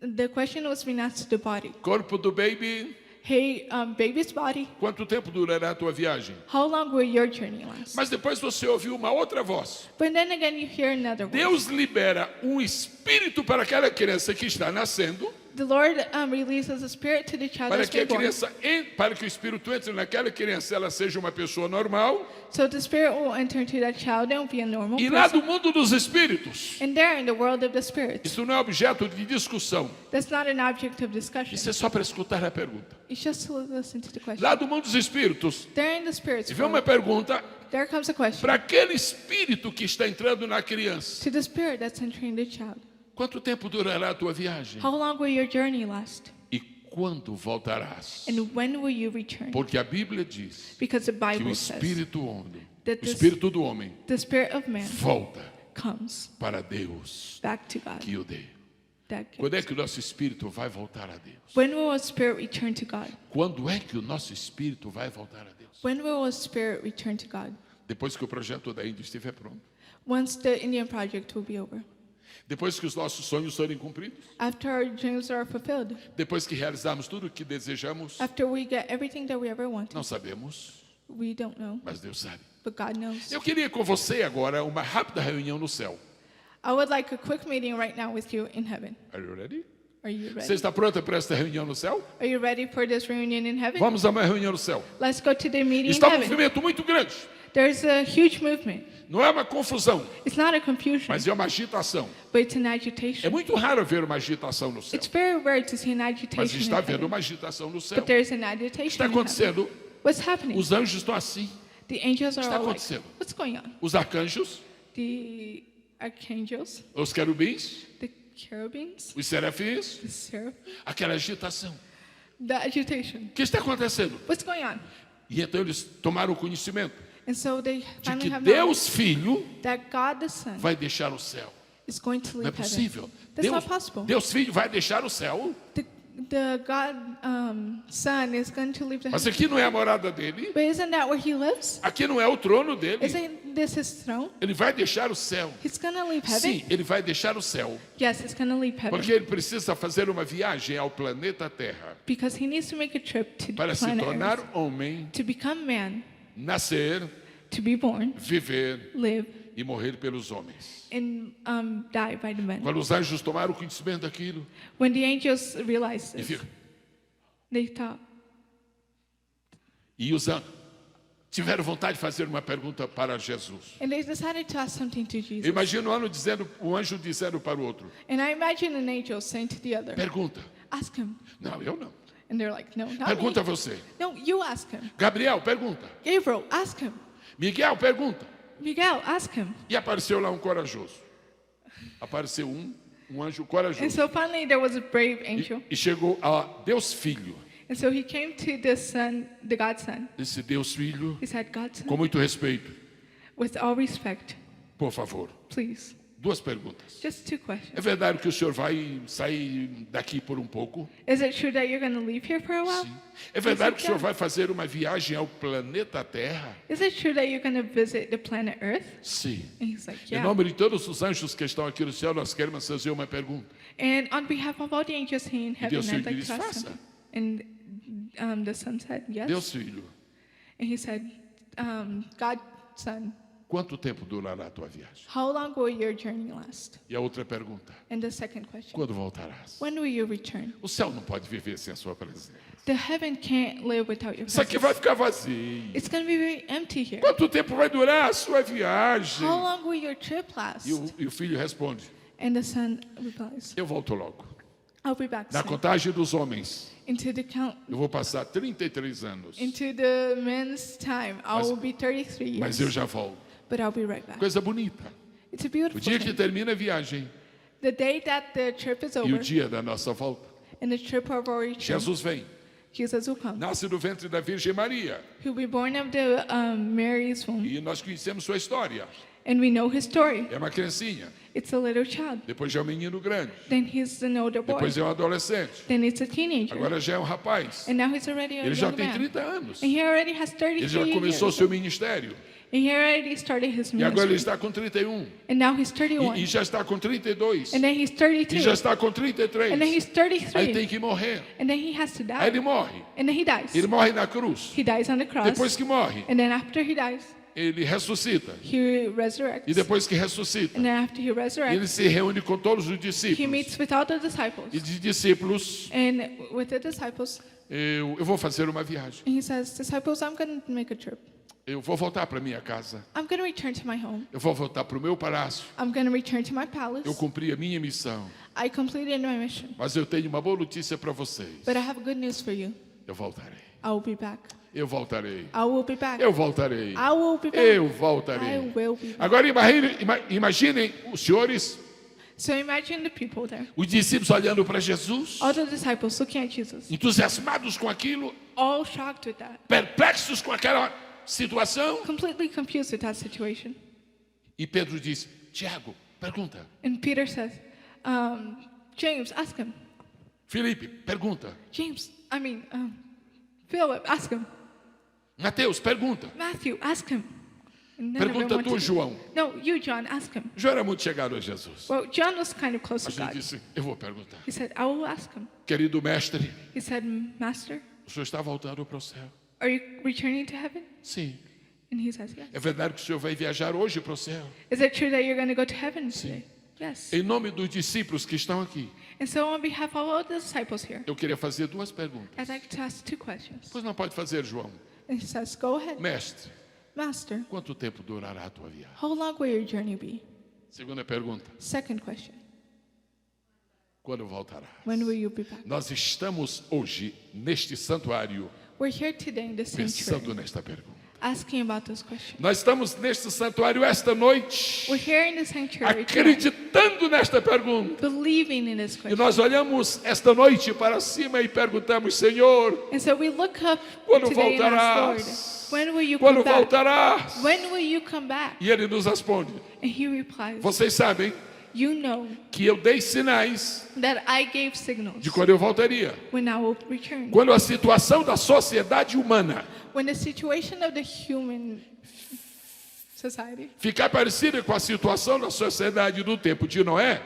The question was being asked to the body. Corpo do baby, Hey, baby's body, quanto tempo durará a tua viagem? how long will your journey last? Mas depois você ouviu uma outra voz. But then again, you hear another voice. Deus libera um espírito para aquela criança que está nascendo, The Lord releases a spirit to the child para that's que a been born. criança, para que o espírito entre naquela criança, ela seja uma pessoa normal. So the spirit will enter into that child and be a normal E lá person. do mundo dos espíritos, And there, in the world of the spirits, isso não é objeto de discussão. that's not an object of discussion. Isso é só para escutar a pergunta. It's just to listen to the question. Lá do mundo dos espíritos, There in the spirits se vê uma world, pergunta there comes a question para aquele espírito que está entrando na criança. to the spirit that's entering the child. Quanto tempo durará a tua viagem? How long will your journey last? E quando voltarás? And when will you return? Porque a Bíblia diz Because the que o Bible says espírito homem, that o espírito do homem the spirit of man volta comes para Deus back to God. que o dê. That Quando é gives. que o nosso espírito vai voltar a Deus? When will a spirit return to God? Quando é que o nosso espírito vai voltar a Deus? When will a spirit return to God? Depois que o projeto da Índia estiver pronto. Once the Indian project will be over. Depois que os nossos sonhos forem cumpridos. After our dreams are fulfilled. Depois que realizarmos tudo o que desejamos. After we get everything that we ever wanted. Não sabemos, We don't know, mas Deus sabe. but God knows. Eu queria com você agora uma rápida reunião no céu. I would like a quick meeting right now with you in heaven. Are you ready? Are you Você ready? está pronta para esta reunião no céu? Are you ready for this reunion in heaven? Vamos a uma reunião no céu. Let's go to the meeting in Está um heaven. movimento muito grande. There's a huge movement. Não é uma confusão, It's not a confusion, mas é uma agitação. but it's an É agitation. muito raro ver uma agitação no céu. It's very rare to see an Mas agitation in está havendo heaven. uma agitação no céu. But there's an O que agitation está in heaven. acontecendo? What's happening? Os anjos estão assim. The angels are está all like, acontecendo? what's going on? Os arcanjos, The archangels, os querubins, the cherubims, os serafins, the seraphim, aquela agitação. the agitation. O que está acontecendo? What's going on? E então eles tomaram conhecimento And so they de finally que have knowledge Deus Filho that God the Son vai deixar o céu. is going to Não é leave heaven. possível. That's not possible. Deus Filho vai deixar o céu. The God Son is going to leave the Mas heaven. aqui não é a morada dele. But isn't that where he lives? Aqui não é o trono dele. Isn't this his throne? Ele vai deixar o céu. He's going to leave Sim, heaven? ele vai deixar o céu. Yes, he's going to leave heaven. Porque ele precisa fazer uma viagem ao planeta Terra Because he needs to make a trip to the para se planet tornar Earth, homem, to become man, nascer, to be born, viver live, e morrer pelos homens. and die by the men. Quando os anjos tomaram conhecimento daquilo, When the angels realized e, this, fica- they thought, e os anjos tiveram vontade de fazer uma pergunta para Jesus. and they decided to ask something to Eu Jesus. imagino o anjo dizendo para o outro: And I imagine an angel saying to the other, pergunta. ask him. Não, eu não. And they're like, no, not Pergunta me. você. No, you ask him. Gabriel, pergunta. Gabriel, ask him. Miguel, pergunta. Miguel, ask him. E apareceu lá um corajoso. Apareceu um anjo And corajoso. so finally there was a brave angel. E chegou a Deus Filho. And so he came to the Son, the God's Son. Disse: Deus Filho, He said, God's com Son, muito respeito, with all respect, por favor, please, duas perguntas. just two questions. É verdade que o senhor vai sair daqui por um pouco? Is it true that you're going to leave here for a while? Sim. É verdade que o senhor vai fazer uma viagem ao planeta Terra? Is it true that you're going to visit the planet Earth? Sim. And he's like, Em yeah. nome de todos os anjos que estão aqui no céu, nós queremos fazer uma pergunta. And on behalf of all the angels here in heaven, Deus I'd Filho like diz: to ask faça. something. And the Son said, yes. Deus Filho, And he said, God's Son, Quanto tempo durará a tua viagem? How long will your journey last? E a outra pergunta, And the second question, quando voltarás? when will you return? O céu não pode viver sem a sua presença. The heaven can't live without your Isso aqui vai presence. ficar vazio. It's going to be very empty here. Quanto tempo vai durar a sua viagem? How long will your trip last? E o filho responde, And the son replies, eu volto logo. I'll be back Na soon. contagem dos homens, Into the count, eu vou passar 33 anos. into the men's time, I will be 33 Mas years, eu já volto. but I'll be right back. Coisa bonita. It's a O beautiful dia que thing. termina a viagem The day that the trip is e o over dia da nossa volta, and the trip of our return, Jesus vem, Jesus will come. nasce do ventre da Virgem Maria. He'll be born of the Mary's womb, E nós conhecemos sua história. and we know his story. É uma criancinha, It's a little child. depois já é um menino grande, Then he's an older boy. depois é um adolescente, Then it's a teenager. agora já é um rapaz. And now he's already a Ele já young tem man. 30 anos. And he already has Ele já 33 começou years. seu ministério. And he already started his E agora ele ministry. está com 31. And now he's 31. E já está com 32. And then he's E 32. já está com 33. And then he's Aí 33. tem que morrer. And then he has to die. Aí ele morre. And then he dies. Ele morre na cruz. He dies on the cross. Depois que morre, And then after he dies, ele ressuscita. he resurrects. E depois que ressuscita, And then after he ele resurrects, se reúne com todos os he discípulos. meets with all the disciples. E de discípulos, And with the disciples, eu vou fazer uma viagem. and he says, disciples, I'm going to make a trip. Eu vou voltar para minha casa. I'm going to return to my home. Eu vou voltar para o meu palácio. I'm going to return to my palace. Eu cumpri a minha missão. I completed my mission. Mas eu tenho uma boa notícia para vocês. But I have good news for you. Eu voltarei. I will be back. Eu voltarei. I will be back. Eu voltarei. I will be back. Eu I voltarei. will be back. Agora imaginem os senhores, So imagine the people there. os discípulos olhando para Jesus, All the disciples looking at Jesus, entusiasmados com aquilo, all shocked with that, perplexos com aquela situação. completely confused with that situation. E Pedro diz: Tiago, pergunta. And Peter says, James, ask him. Felipe, pergunta. Philip, ask him. Mateus, pergunta. Matthew, ask him. And none of them Pergunta wanted tu, to. João. No, you, John, ask him. João era muito chegado a Jesus. Well, John was kind of close Mas to ele God. disse: Eu vou perguntar. He said, I will ask him. Querido mestre, He said, Master, o senhor está voltando para o céu? are you returning to heaven? Sim. And he says, yes. É verdade que o senhor vai viajar hoje para o céu? Is it true that you're going to go to heaven today? Yes. Em nome dos discípulos que estão aqui, And so on behalf of all the disciples here, eu queria fazer duas perguntas. I'd like to ask two questions. Pois não pode fazer, João. And he says, go ahead. Mestre, Master, quanto tempo durará a tua viagem? how long will your journey be? Segunda pergunta, Second question, quando voltará? when will you be back? Nós estamos hoje neste santuário We're here today in the pensando sanctuary, nesta pergunta. asking about those questions. Nós estamos neste santuário esta noite, We're here in the sanctuary today, acreditando nesta pergunta. believing in this E question. nós olhamos esta noite para cima e perguntamos: Senhor, And so we look up quando today and ask, Lord, voltarás? when will you Quando come back? voltarás? When will you come back? E ele nos responde: And he replies, Vocês sabem you know que eu dei sinais that I gave signals de quando eu voltaria. when I will return. Quando a situação da sociedade humana When the situation of the human society ficar parecida com a situação da sociedade do tempo de Noé,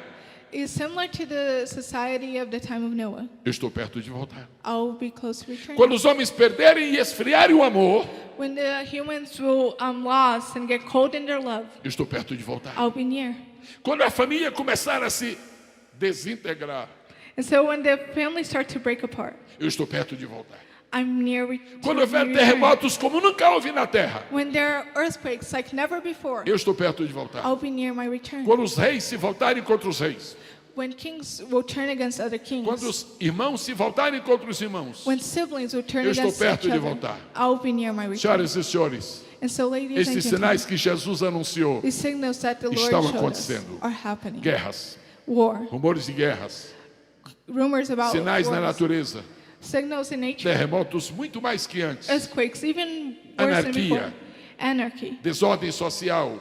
is similar to the society of the time of Noah, eu estou perto de voltar. I'll be close to return. Quando os homens perderem e esfriarem o amor, When the humans will lost and get cold in their love, eu estou perto de voltar. I'll be near. Quando a família começar a se desintegrar, And so when the families start to break apart, eu estou perto de voltar. I'm near Quando to houver return. terremotos como nunca houve na terra, When there are earthquakes like never before, eu estou perto de voltar. I'll be near my return. Quando os reis se voltarem contra os reis, When kings will turn against other kings, quando os irmãos se voltarem contra os irmãos, when siblings will turn eu estou against perto each de other, voltar. I'll be near my return. Senhoras e senhores, And so, ladies and estes gentlemen, sinais que Jesus anunciou, these signals that the Lord estão showed us acontecendo. are happening. guerras, War, rumores de guerras, rumors about sinais na wars, natureza, signals in nature, terremotos muito mais que antes, earthquakes, even worse than Anarquia. before. Anarchy, desordem social,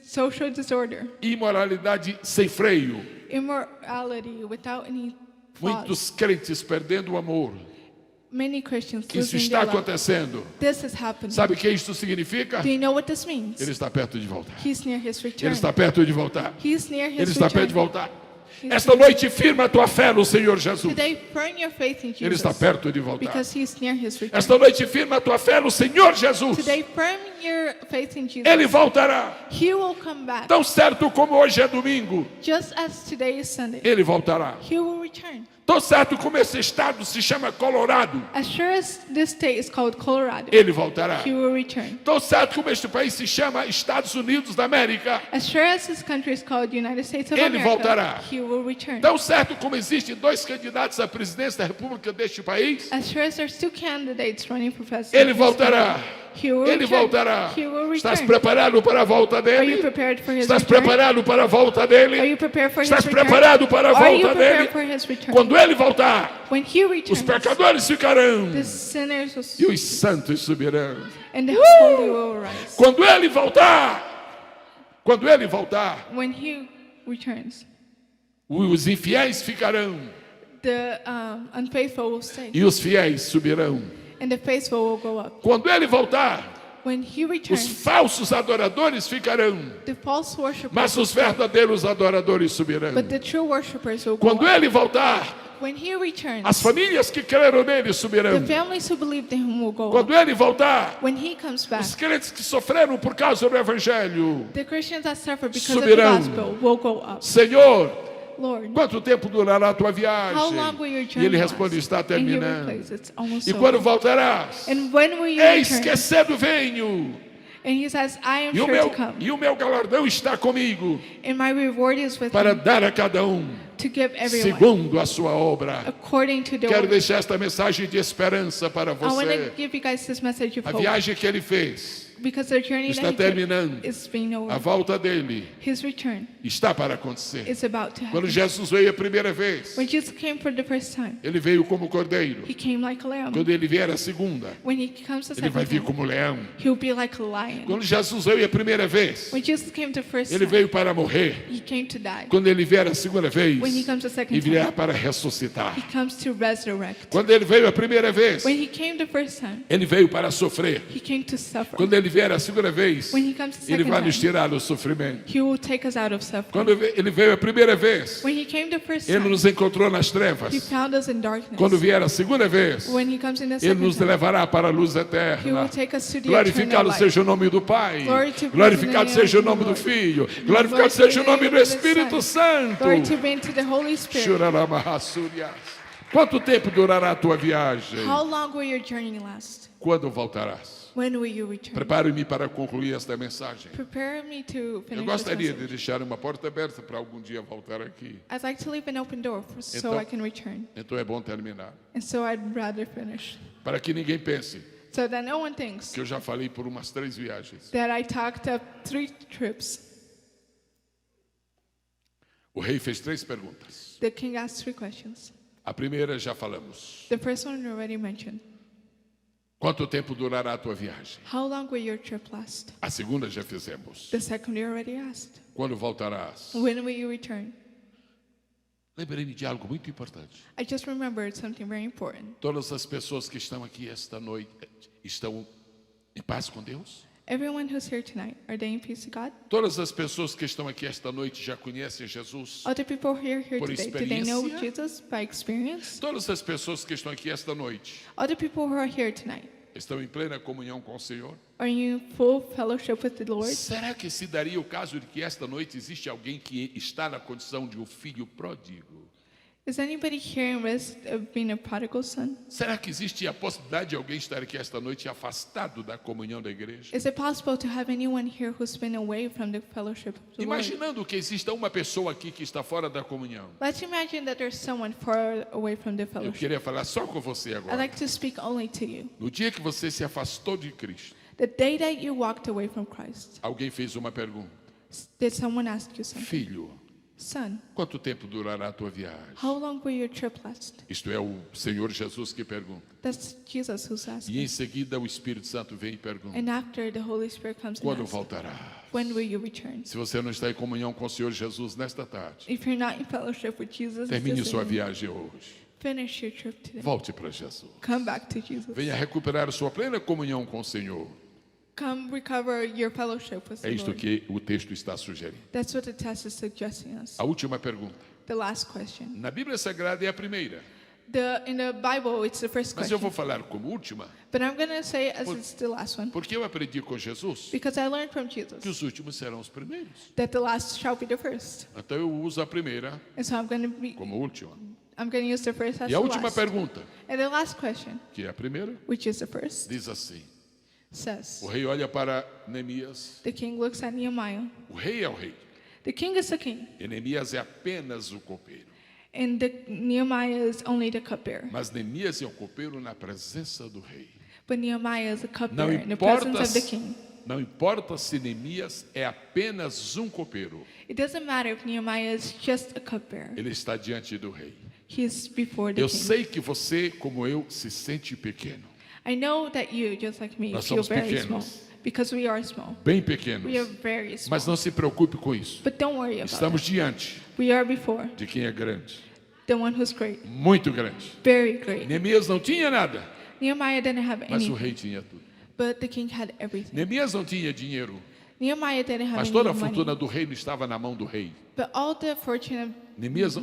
social disorder, imoralidade sem freio, immorality without any flaws. muitos crentes perdendo o amor. Many Christians Isso losing está their love. acontecendo. This is happening. Sabe o que isso significa? Do you know what this means? Ele está perto de voltar. He's near his Ele return. está perto de voltar. He's near Ele his está perto de return. voltar. Esta noite firma a tua fé no Senhor Jesus. Today, firm your faith in Ele está Jesus. perto de voltar. Because He's near His return. Esta noite firma a tua fé no Senhor Jesus. Today, firm your faith in Jesus. Ele voltará. He will come back. Tão certo como hoje é domingo, Just as today is Sunday. Ele voltará. He will return. Tão certo como esse estado se chama Colorado, As sure as this state is called Colorado, Ele voltará. He will return. Tão certo como este país se chama Estados Unidos da América, As sure as this country is called United States of Ele America, voltará. He will return. tão certo como existem dois candidatos à presidência da República deste país, As sure as there's two candidates running for president, Ele voltará. He will Ele return. voltará. He will Estás return. preparado para a volta Are you dele? prepared for His Estás return? preparado para a volta Are dele? you prepared for His Estás return? preparado para a Are you volta prepared dele? for His return? Quando Ele voltar, When He os returns, pecadores ficarão the sinners will e os santos subirão. and the holy will rise. Quando Ele voltar, When He returns, os infiéis ficarão the unfaithful will stay, e os fiéis subirão. and the faithful will go up. Quando Ele voltar, When He os returns, falsos adoradores ficarão, the false worshippers mas will os stay, verdadeiros adoradores subirão. but the true worshippers will go Quando up. Ele voltar, When He returns, as famílias que creram nele subirão. the families who believed in Him will go up. Quando Ele voltar, When He comes back, os crentes que sofreram por causa do Evangelho, the Christians that suffer because of the subirão. gospel will go up. Senhor, Lord, quanto tempo durará a tua how viagem? long will your E journey ele last? responde, está And He terminando. replies, it's almost E over. quando voltarás? And when will you Eis return? que cedo venho, And He says, I am e o sure to come. meu galardão está comigo, And my reward is with para me dar a cada um, to give everyone segundo a sua obra. according to the Quero word. deixar esta mensagem de esperança para I want to você. give you guys this message of A hope. viagem que ele fez Because the journey está that He took terminando. is being A over. volta dele His return está para acontecer. is about to Quando happen. Jesus veio a primeira vez, When Jesus came for the first time, ele veio como cordeiro. He came like a lamb. Quando ele vier a segunda, When He comes the ele vai second vir time, como leão. He'll be like a lion. Quando Jesus veio a primeira vez, When Jesus came the first ele time, veio para morrer. He came to die. Quando ele vier a segunda vez, When He comes the second ele virá time, para ressuscitar. He comes to resurrect. Quando ele veio a primeira vez, When He came the first time, ele veio para sofrer. He came to suffer. Quando ele vier a segunda vez, When He comes the ele second vai nos time, tirar do sofrimento. He will take us out of suffering. Quando ele veio a primeira vez, When He came the first ele time, nos encontrou nas He trevas. found us in darkness. Quando vier a segunda vez, When He comes in the ele second nos time, levará para a luz He eterna. will take us to the eternal Glorificado life. seja o nome do Pai. Glory to be Glorificado to the seja o name nome of do the Filho. Glory Glorificado to seja o the nome name do of the Espírito Son. Santo. Glory to be to the Holy Spirit. Churaramahassurias. Quanto tempo durará a tua viagem? How long will your journey last? Quando voltarás? When will you return? Prepare-me para concluir esta mensagem. Prepare me to Eu finish this gostaria de message. deixar uma porta aberta para algum dia voltar aqui. I'd like to leave an open door so Então- I can return. Então é bom terminar. And so I'd rather finish. Para que ninguém pense So that no one thinks que eu já falei por umas 3 viagens. that I talked up 3 trips. O rei fez 3 perguntas. The king asked 3 questions. A primeira já falamos. The first one we already mentioned. Quanto tempo durará a tua viagem? How long will your trip last? A segunda já fizemos. The second we already asked. Quando voltarás? When will you return? Lembrei-me de algo muito importante. I just remembered something very important. Todas as pessoas que estão aqui esta noite estão em paz com Deus? Everyone who's here tonight, are they in peace to God? Todas as pessoas que estão aqui esta noite já conhecem Jesus? Other people here Por today, do they know experiência? Jesus by experience? Todas as pessoas que estão aqui esta noite Other people who are here tonight, estão em plena comunhão com o Senhor? are you in full fellowship with the Lord? Será que se daria o caso de que esta noite existe alguém que está na condição de um filho pródigo? Is anybody here in risk of being a prodigal son? Será que existe a possibilidade de alguém estar aqui esta noite afastado da comunhão da igreja? Is it possible to have anyone here who's been away from the fellowship of the Lord? Imaginando que exista uma pessoa aqui que está fora da comunhão. Let's imagine that there's someone far away from the Eu fellowship. queria falar só com você I'd agora. like to speak only to you. No dia que você se afastou de Cristo, The day that you walked away from Christ, alguém fez uma pergunta. did someone ask you something? Filho, Son, quanto tempo durará a tua viagem? how long will your trip last? Isto é o Senhor Jesus que pergunta. That's Jesus who's E asking. em seguida o Espírito Santo vem e pergunta. And after, the Holy Spirit comes and Quando asks, voltará? when will you return? Se você não está em comunhão com o Senhor Jesus nesta tarde, If you're not in fellowship with Jesus, termine this sua evening, viagem hoje. finish your trip today. Volte para Jesus. Come back to Jesus. Venha recuperar sua plena comunhão com o Senhor. Come recover your fellowship with É the isto Lord. que o texto está sugerindo. That's what the test is suggesting us. A última pergunta. The last question. Na Bíblia Sagrada é a primeira, In the Bible, it's the first mas eu question. vou falar como última, But I'm going to say as it's the last one. porque eu aprendi com Jesus Because I learned from que Jesus os últimos serão os primeiros. that the last shall be the first. Então eu uso a primeira And so I'm going como última. to use the first as E a the última last. pergunta, And the last question, que é a primeira, which is the first, diz assim: says, o rei olha para Neemias. the king looks at Nehemiah. O rei é o rei. The king is the king, E Neemias é apenas o copeiro. and Nehemiah is only the cupbearer. Mas Neemias é o copeiro na presença do rei. But Nehemiah is the Não cupbearer in the presence importa, of the king. não importa se Neemias é apenas um copeiro. It doesn't matter if Nehemiah is just a cupbearer. Ele está diante do rei. He is before the Eu king. sei que você, como eu, se sente pequeno. I know that you, just like me, Nós feel somos very pequenos. small. Because we are small. Bem pequenos. We are very small. Mas não se preocupe com isso. But don't worry about Estamos it. diante We are before de quem é grande. the one who's great. Muito grande. Very great. Neemias não tinha nada, Nehemiah didn't have mas o anything, rei tinha tudo. but the king had everything. Neemias não tinha dinheiro, Nehemiah didn't have mas any toda a money. fortuna do reino estava na mão do rei. But all the fortune Neemias,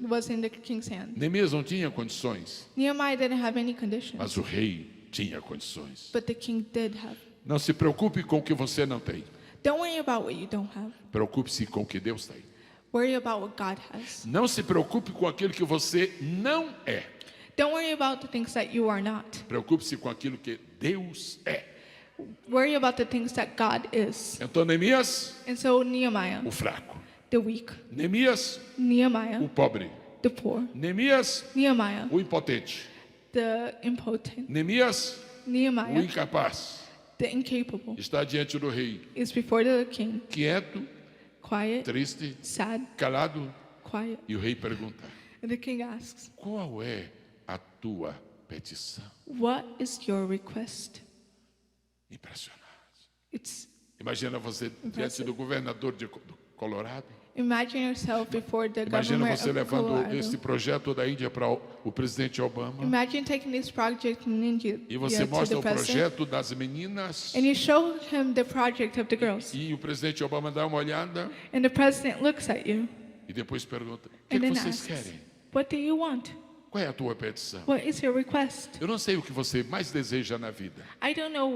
was in the king's hand. Neemias não tinha condições, Nehemiah didn't have any conditions, mas o rei tinha condições. but the king did have. Não se preocupe com o que você não tem. Don't worry about what you don't have. Preocupe-se com o que Deus tem. Worry about what God has. Não se preocupe com aquilo que você não é. Don't worry about the things that you are not. Preocupe-se com aquilo que Deus é. Worry about the things that God is. Então, Neemias, And so Nehemiah, o fraco. the weak. Neemias, Nehemiah, o pobre. the poor. Neemias, Nehemiah, o impotente. the impotent. Neemias, o Nehemiah, incapaz. the incapable, Está diante do rei, is before the king, quieto, quiet, triste, sad, calado. quiet. E o rei pergunta: And the king asks, qual é a tua petição? what is your request? Impressionante. It's Imagina você diante Impressive. do governador do Colorado. imagine yourself before the Imagina government você of levando Colorado. esse projeto da Índia para o presidente Obama. Imagine taking this project in India E você to mostra the o president, projeto das meninas. and you show him the project of the girls, E o presidente Obama dá uma olhada and the president looks at you e depois pergunta: o que, and que then vocês asks, querem? what do you want? Qual é a tua petição? What is your request? Eu não sei o que você mais deseja na vida. I don't know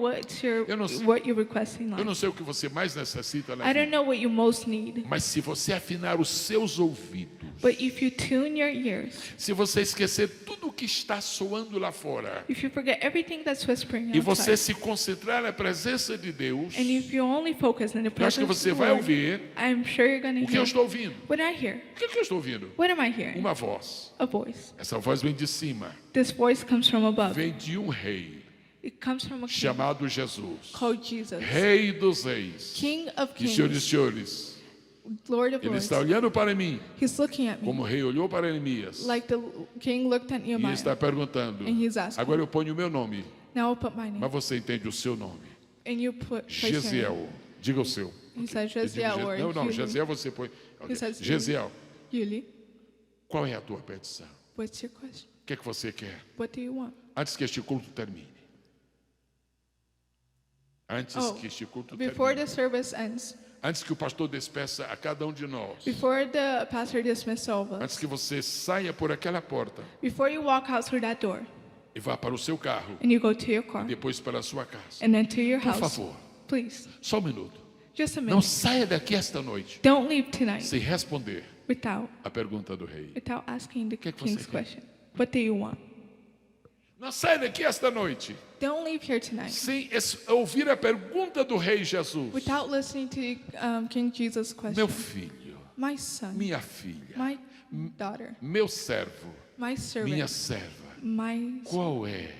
Eu não sei- what you're requesting Eu like. não sei o que você mais necessita na I don't vida. know what you most need. Mas se você afinar os seus ouvidos, But if you tune your ears, se você esquecer tudo o que está soando lá fora, if you forget everything that's whispering e você outside, se concentrar na presença de Deus, and if you only focus on the eu acho que presence você of the vai Lord, ouvir I'm sure you're going o to que eu hear. estou ouvindo. What I hear? O que é que eu estou ouvindo? What am I hearing? Uma voz. A voice. Essa voz vem de cima. This voice comes from above. Vem de um rei It comes from a king chamado Jesus. called Jesus, Rei dos reis King of e Senhor kings, dos senhores. Lord of Ele lords. está olhando para mim, He's looking at me como o rei olhou para Neemias. like the king looked at E Nehemiah. está perguntando: And he's asking, agora eu ponho o meu nome, now I'll put my name. mas você entende o seu nome? And you place your name. Gesiel. Diga o seu. He said Eu digo Jesiel or não, Yuli. Gesiel você põe. He says Gesiel, Yuli. qual é a tua petição? What's your question? O que é que você quer? What do you want? Antes que este culto termine. Antes Oh, que este culto Before termine. the service ends, Antes que o pastor despeça a cada um de nós. before the pastor dismisses all of us, Antes que você saia por aquela porta before you walk out through that door e vá para o seu carro, and you go to your car depois para a sua casa. and then to your Por house, favor, please, só um minuto. just a Não minute. saia daqui esta noite Don't leave tonight sem responder without a pergunta do rei. asking the que você king's quer? question. What do you want? Não saia daqui esta noite Don't leave here tonight sem ouvir a pergunta do rei Jesus. without listening to King Jesus' Meu question. filho, My son, minha filha, my daughter, meu servo, my servant, minha serva, my. qual é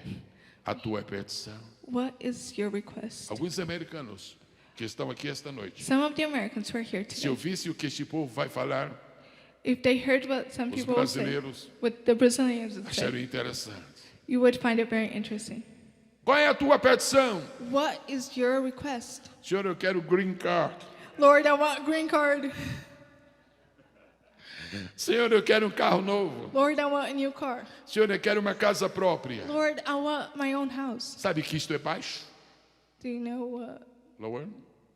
a tua petição? What is your request? Alguns americanos que estão aqui esta noite, Some of the Americans who are here se today, ouvisse o que este povo vai falar, if they heard what some os people will say, brasileiros what the Brazilians would say, achariam interessante. you would find it very interesting. Qual é a tua petição? What is your request? Senhor, eu quero green card. Lord, I want green card. Senhor, eu quero um carro novo. Lord, I want a new car. Senhor, eu quero uma casa própria. Lord, I want my own house. Sabe que isto é baixo? Do you know what? Lower?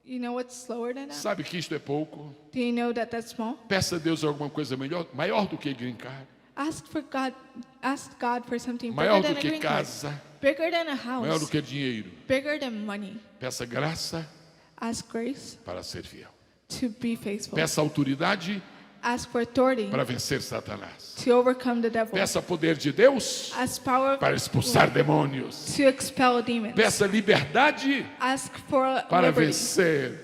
You know what's slower than that? Sabe que isto é pouco? Do you know that that's small? Peça a Deus alguma coisa maior do que green card, Ask God for something maior bigger do than a que green card, casa, bigger than a maior do house, que dinheiro. bigger than money. Peça graça Ask grace para ser fiel. to be faithful. Peça autoridade Ask for authority para vencer Satanás. to overcome the devil. Peça poder de Deus Ask power para expulsar demônios. to expel demons. Peça liberdade Ask for para liberty vencer.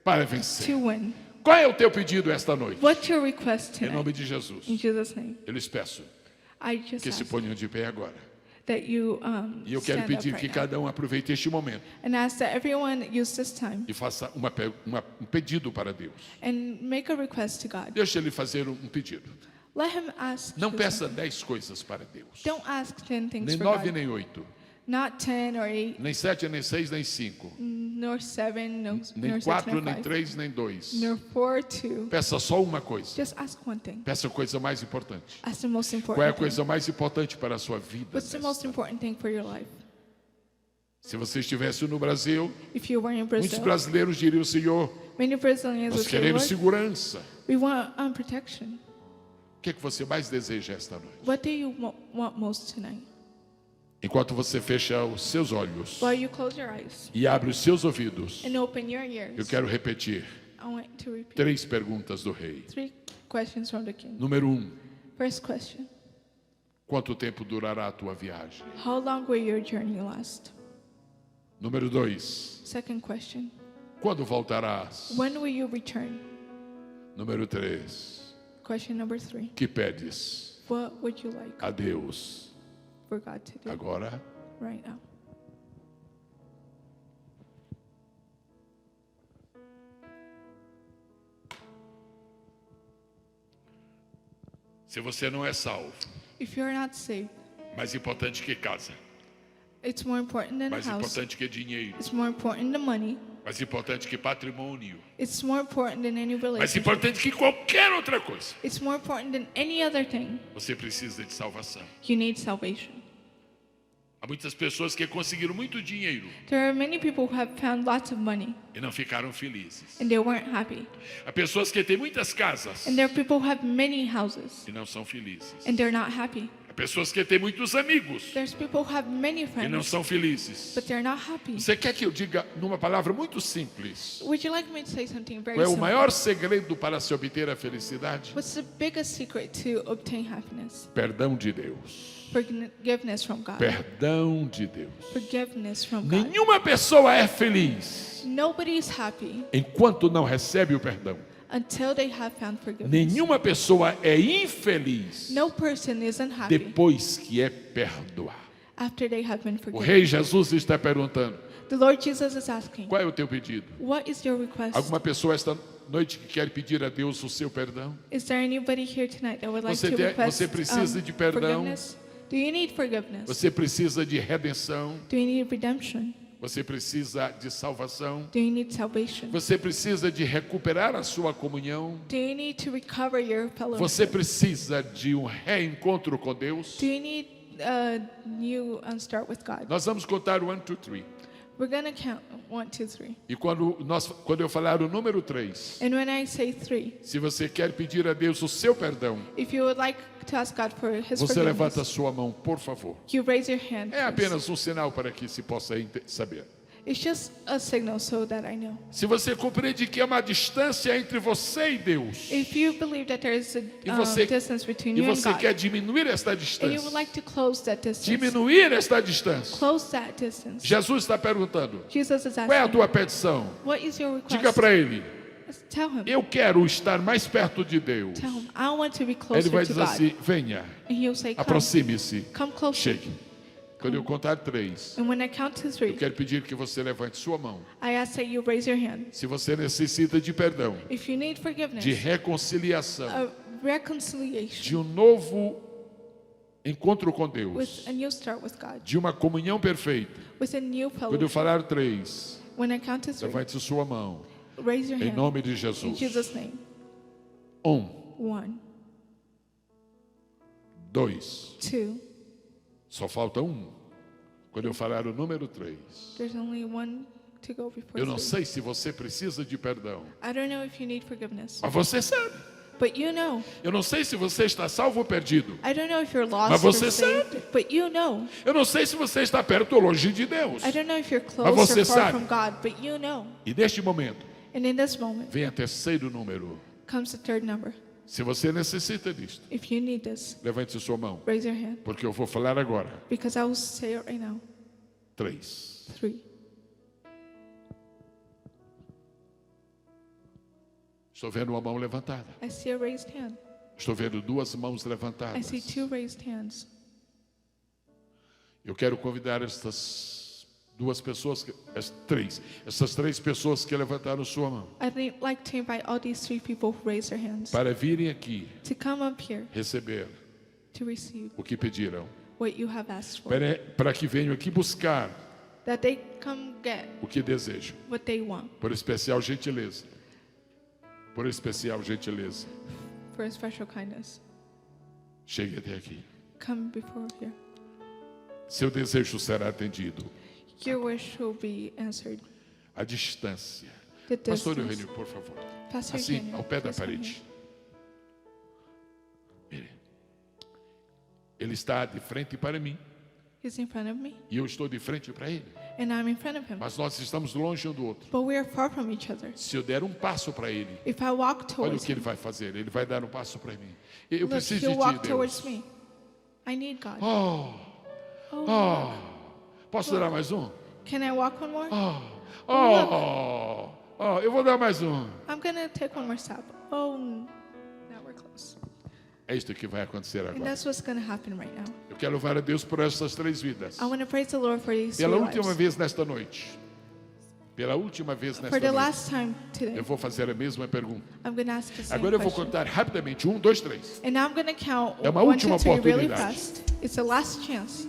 Para vencer. to win. Qual é o teu pedido esta noite? What's your request Em tonight? nome de Jesus. In Jesus' name, Eu lhes peço I just que se ask ponham de pé agora. that you E eu quero stand up pedir right que now. cada um aproveite este momento And ask that everyone use this time e faça um pedido para Deus. and make a request to God. Deixa ele fazer um pedido. Let him ask. Não for peça something. 10 coisas para Deus. Don't ask 10 things Nem for 9, God. nem 8. Not 10 or 8, Nem 7, nem 6, nem 5. nor 7, Nem nor 6, 4, nor nem 5, 3, nem 2. nor 4, 2. Peça só uma coisa. Just ask one thing. Peça a coisa mais importante. Ask the most Qual é a important thing. coisa mais importante para a sua vida? What's the most important thing for your life? Se você estivesse no Brasil, If you were in muitos Brazil, brasileiros diriam: Senhor, many Brazilians nós would say, queremos Lord, segurança. we want protection. O que é que você mais deseja esta noite? What do you want most tonight? Enquanto você fecha os seus olhos While you close your eyes e abre os seus ouvidos, and open your eu ears, quero repetir I want to repeat 3 perguntas do rei. 3 questions from the king. Número 1, First question, quanto tempo durará a tua viagem? how long will your journey last? Número 2, Second question, quando voltarás? when will you return? Número 3, Question number 3, que pedes what would you like a Deus for God to do agora? right now? Se você não é salvo, If you're not saved, mais importante que casa, it's more important than a mais house. importante que dinheiro, It's more important than money. mais importante que patrimônio, It's more important than any mais relationship. importante que qualquer outra coisa. It's more important than any other thing. Você precisa de salvação. You need salvation. Há muitas pessoas que conseguiram muito dinheiro There are many people who have found lots of money e não ficaram felizes. and they weren't happy. Há pessoas que têm muitas casas And there are people who have many houses e não são felizes. and they're not happy. Há pessoas que têm muitos amigos There's people who have many e não friends são felizes. but they're not happy. Você quer que eu diga numa palavra muito simples? Would you like me to say something very Qual é o simple? maior segredo para se obter a felicidade? What's the biggest secret to obtain happiness? Perdão de Deus. Forgiveness from God. Perdão de Deus. Forgiveness from God. Nenhuma pessoa é feliz Nobody's happy enquanto não recebe o perdão. until they have found forgiveness. Nenhuma pessoa é infeliz No person isn't happy depois que é perdoado. after they have been O forgiven. rei Jesus está perguntando: The Lord Jesus is asking, qual é o teu pedido? what is your request? Alguma pessoa esta noite que quer pedir a Deus o seu perdão? Is there anybody here tonight that would like Você to request você precisa de perdão? forgiveness? Do you need forgiveness? Você precisa de redenção? Do you need redemption? Você precisa de salvação? Do you need salvation? Você precisa de recuperar a sua comunhão? Do you need to recover your fellowship? Você precisa de um reencontro com Deus? Do you need a new start with God? Nós vamos contar 1, 2, 3. We're going to count 1, 2, 3. E quando eu falar o número 3, And when I say 3, se você quer pedir a Deus o seu perdão, if you would like to ask God for His você levanta a forgiveness, sua mão, por favor. you raise your hand. É first. apenas um sinal para que se possa saber. It's just a signal so that I know. Se você compreende que há uma distância entre você e Deus, If you believe that there is a e você, distance between e you and você God, quer diminuir esta and you distância, would like to close that distance, diminuir esta distância, close that distance. Jesus está perguntando: Jesus is qual é a asking, tua petição? what is your request? Diga para ele: Tell him. eu quero estar mais perto de Deus. Tell him, I want to be Ele closer vai to dizer God. assim: venha, And he'll say, come, aproxime-se, come closer. chegue. Quando eu contar 3, And when I count to eu 3, quero pedir que você levante sua mão. I ask that you raise your hand. Se você necessita de perdão, If you need forgiveness, de reconciliação, a reconciliation de um novo encontro com with Deus, a new start with God, de uma comunhão perfeita. with a new Quando eu fellowship. falar 3, When I count to 3, levante sua mão. raise your Em hand. nome de In Jesus. Jesus' name. 1, 1, 2. 2. Só falta 1. Quando eu falar o número 3, There's only 1, to go before Eu não 3. sei se você precisa de perdão, I don't know if you need forgiveness, mas você sabe. but you know. Eu não sei se você está salvo ou perdido. I don't know if you're Mas lost or você saved, but you know. Eu não sei se você está perto ou longe de Deus. I don't know if you're Mas close você or far sabe. from God, but you know. E neste momento, And in this moment vem a terceiro número. comes the third number. Se você necessita disto, If you need this, levante sua mão, raise your hand, porque eu vou falar agora. because I will say it right now. 3. 3. Estou vendo uma mão levantada. I see a raised hand. Estou vendo 2 mãos I levantadas. see 2 raised hands. Eu quero convidar essas 2 pessoas, essas 3 pessoas que levantaram sua mão, I'd like to invite all these 3 people who raised their hands para virem aqui to come up here receber to receive o que pediram. what you have asked for. Para que venham aqui buscar That they come get o que desejam. what they want Por especial gentileza. Por especial gentileza. for a special kindness. Chegue até aqui. Come before here. Seu desejo será atendido. Your wish will be answered. A distância. The Pastor distance. Eugênio, por favor. Pastor Assim, Eugênio, ao pé da please come parede. Mire. Ele está de frente para mim. He's in front of me, E eu estou de frente para ele. and I'm in front of him. Mas nós estamos longe um do outro. But we are far from each other. Se eu der um passo para ele, If I walk olha o towards que ele him, vai fazer. Ele vai dar um passo para mim. Eu look, preciso he'll de walk ti, towards Deus. me. I need God. Posso dar mais um? Can I walk one more? Eu vou dar mais um. I'm gonna take one more step. Now we're close. É isto que vai acontecer And agora. that's what's gonna happen right now. Eu quero louvar a Deus por essas 3 vidas. I want to praise the Lord for these 3 Pela última lives. vez nesta noite. Pela última vez For nesta the noite. last time today, Eu vou fazer a mesma pergunta. I'm gonna ask the same Agora eu vou question. contar rapidamente. 1, 2, 3. And now I'm gonna count É uma 1 última to 3 really oportunidade. fast. It's the last chance.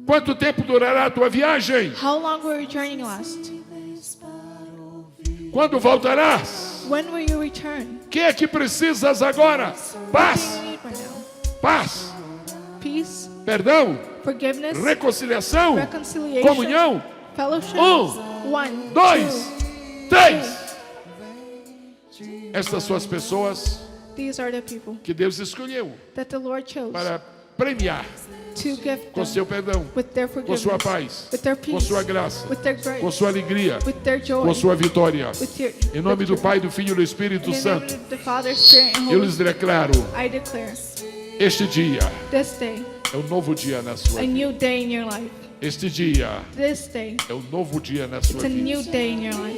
Quanto tempo durará a tua viagem? How long will your journey last? Quando voltarás? When will you return? O que é que precisas agora? What do Paz, you need right now? paz, Peace, perdão, forgiveness, reconciliação, reconciliation, comunhão. fellowship. 1, 1, 2, 3. Estas são as pessoas These are the people que Deus escolheu that the Lord chose para premiar to give com them seu perdão, with their com forgiveness, sua paz, with their com peace, sua graça, with their com grace, sua alegria, with their joy, com sua vitória. with your, Em nome with do your- Pai, do Filho e do Espírito in the name Santo, of the Father, Spirit, and eu Holy lhes declaro: I declare este dia this day é um novo dia na sua a vida. new day in your life. Este dia This day, é um novo dia na sua it's a new vida. day in your life.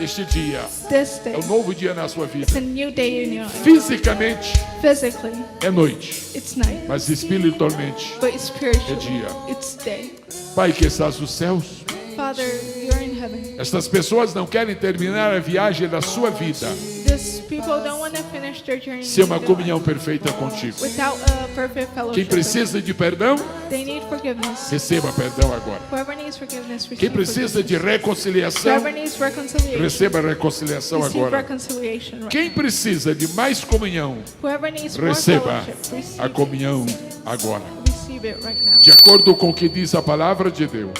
Este dia This é day, um novo dia na sua vida. it's a new day in your life. Fisicamente Physically, é noite, it's night, mas espiritualmente but spiritually, dia. it's day. Pai que estás nos céus, Father, you're in heaven. estas pessoas não querem terminar a viagem da sua vida These people don't want to finish their journey sem uma in their comunhão life perfeita contigo. without a perfect Quem fellowship. with precisa de perdão, you. They need forgiveness. receba perdão agora. Whoever needs forgiveness, Quem receive precisa de forgiveness. reconciliação, Whoever needs reconciliation, receba a reconciliação receive agora. reconciliation. Right Quem now. precisa de mais comunhão, Whoever needs more receba fellowship, receive, a comunhão agora. receive it right now. De acordo com o que diz a palavra de Deus,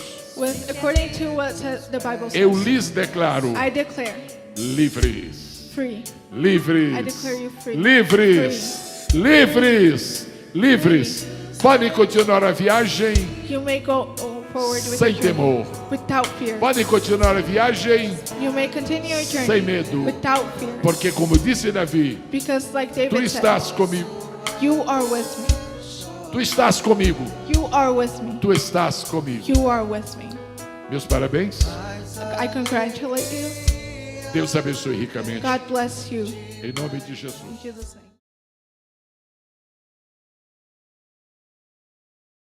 According to what the Bible eu says, lhes declaro I declare livres. free. Livres. I declare you free. Livres. Livres. Livres. Podem continuar a viagem You may go forward with sem your journey temor. without fear. Podem continuar a viagem You may continue your journey sem medo. without fear. Porque, como disse Davi, Because like tu David said, estás comigo. you are with me. Tu estás comigo. You are with me. Tu estás comigo. You are with me. Meus parabéns. I congratulate you. Deus abençoe ricamente. God bless you. Em nome de Jesus. In Jesus' name.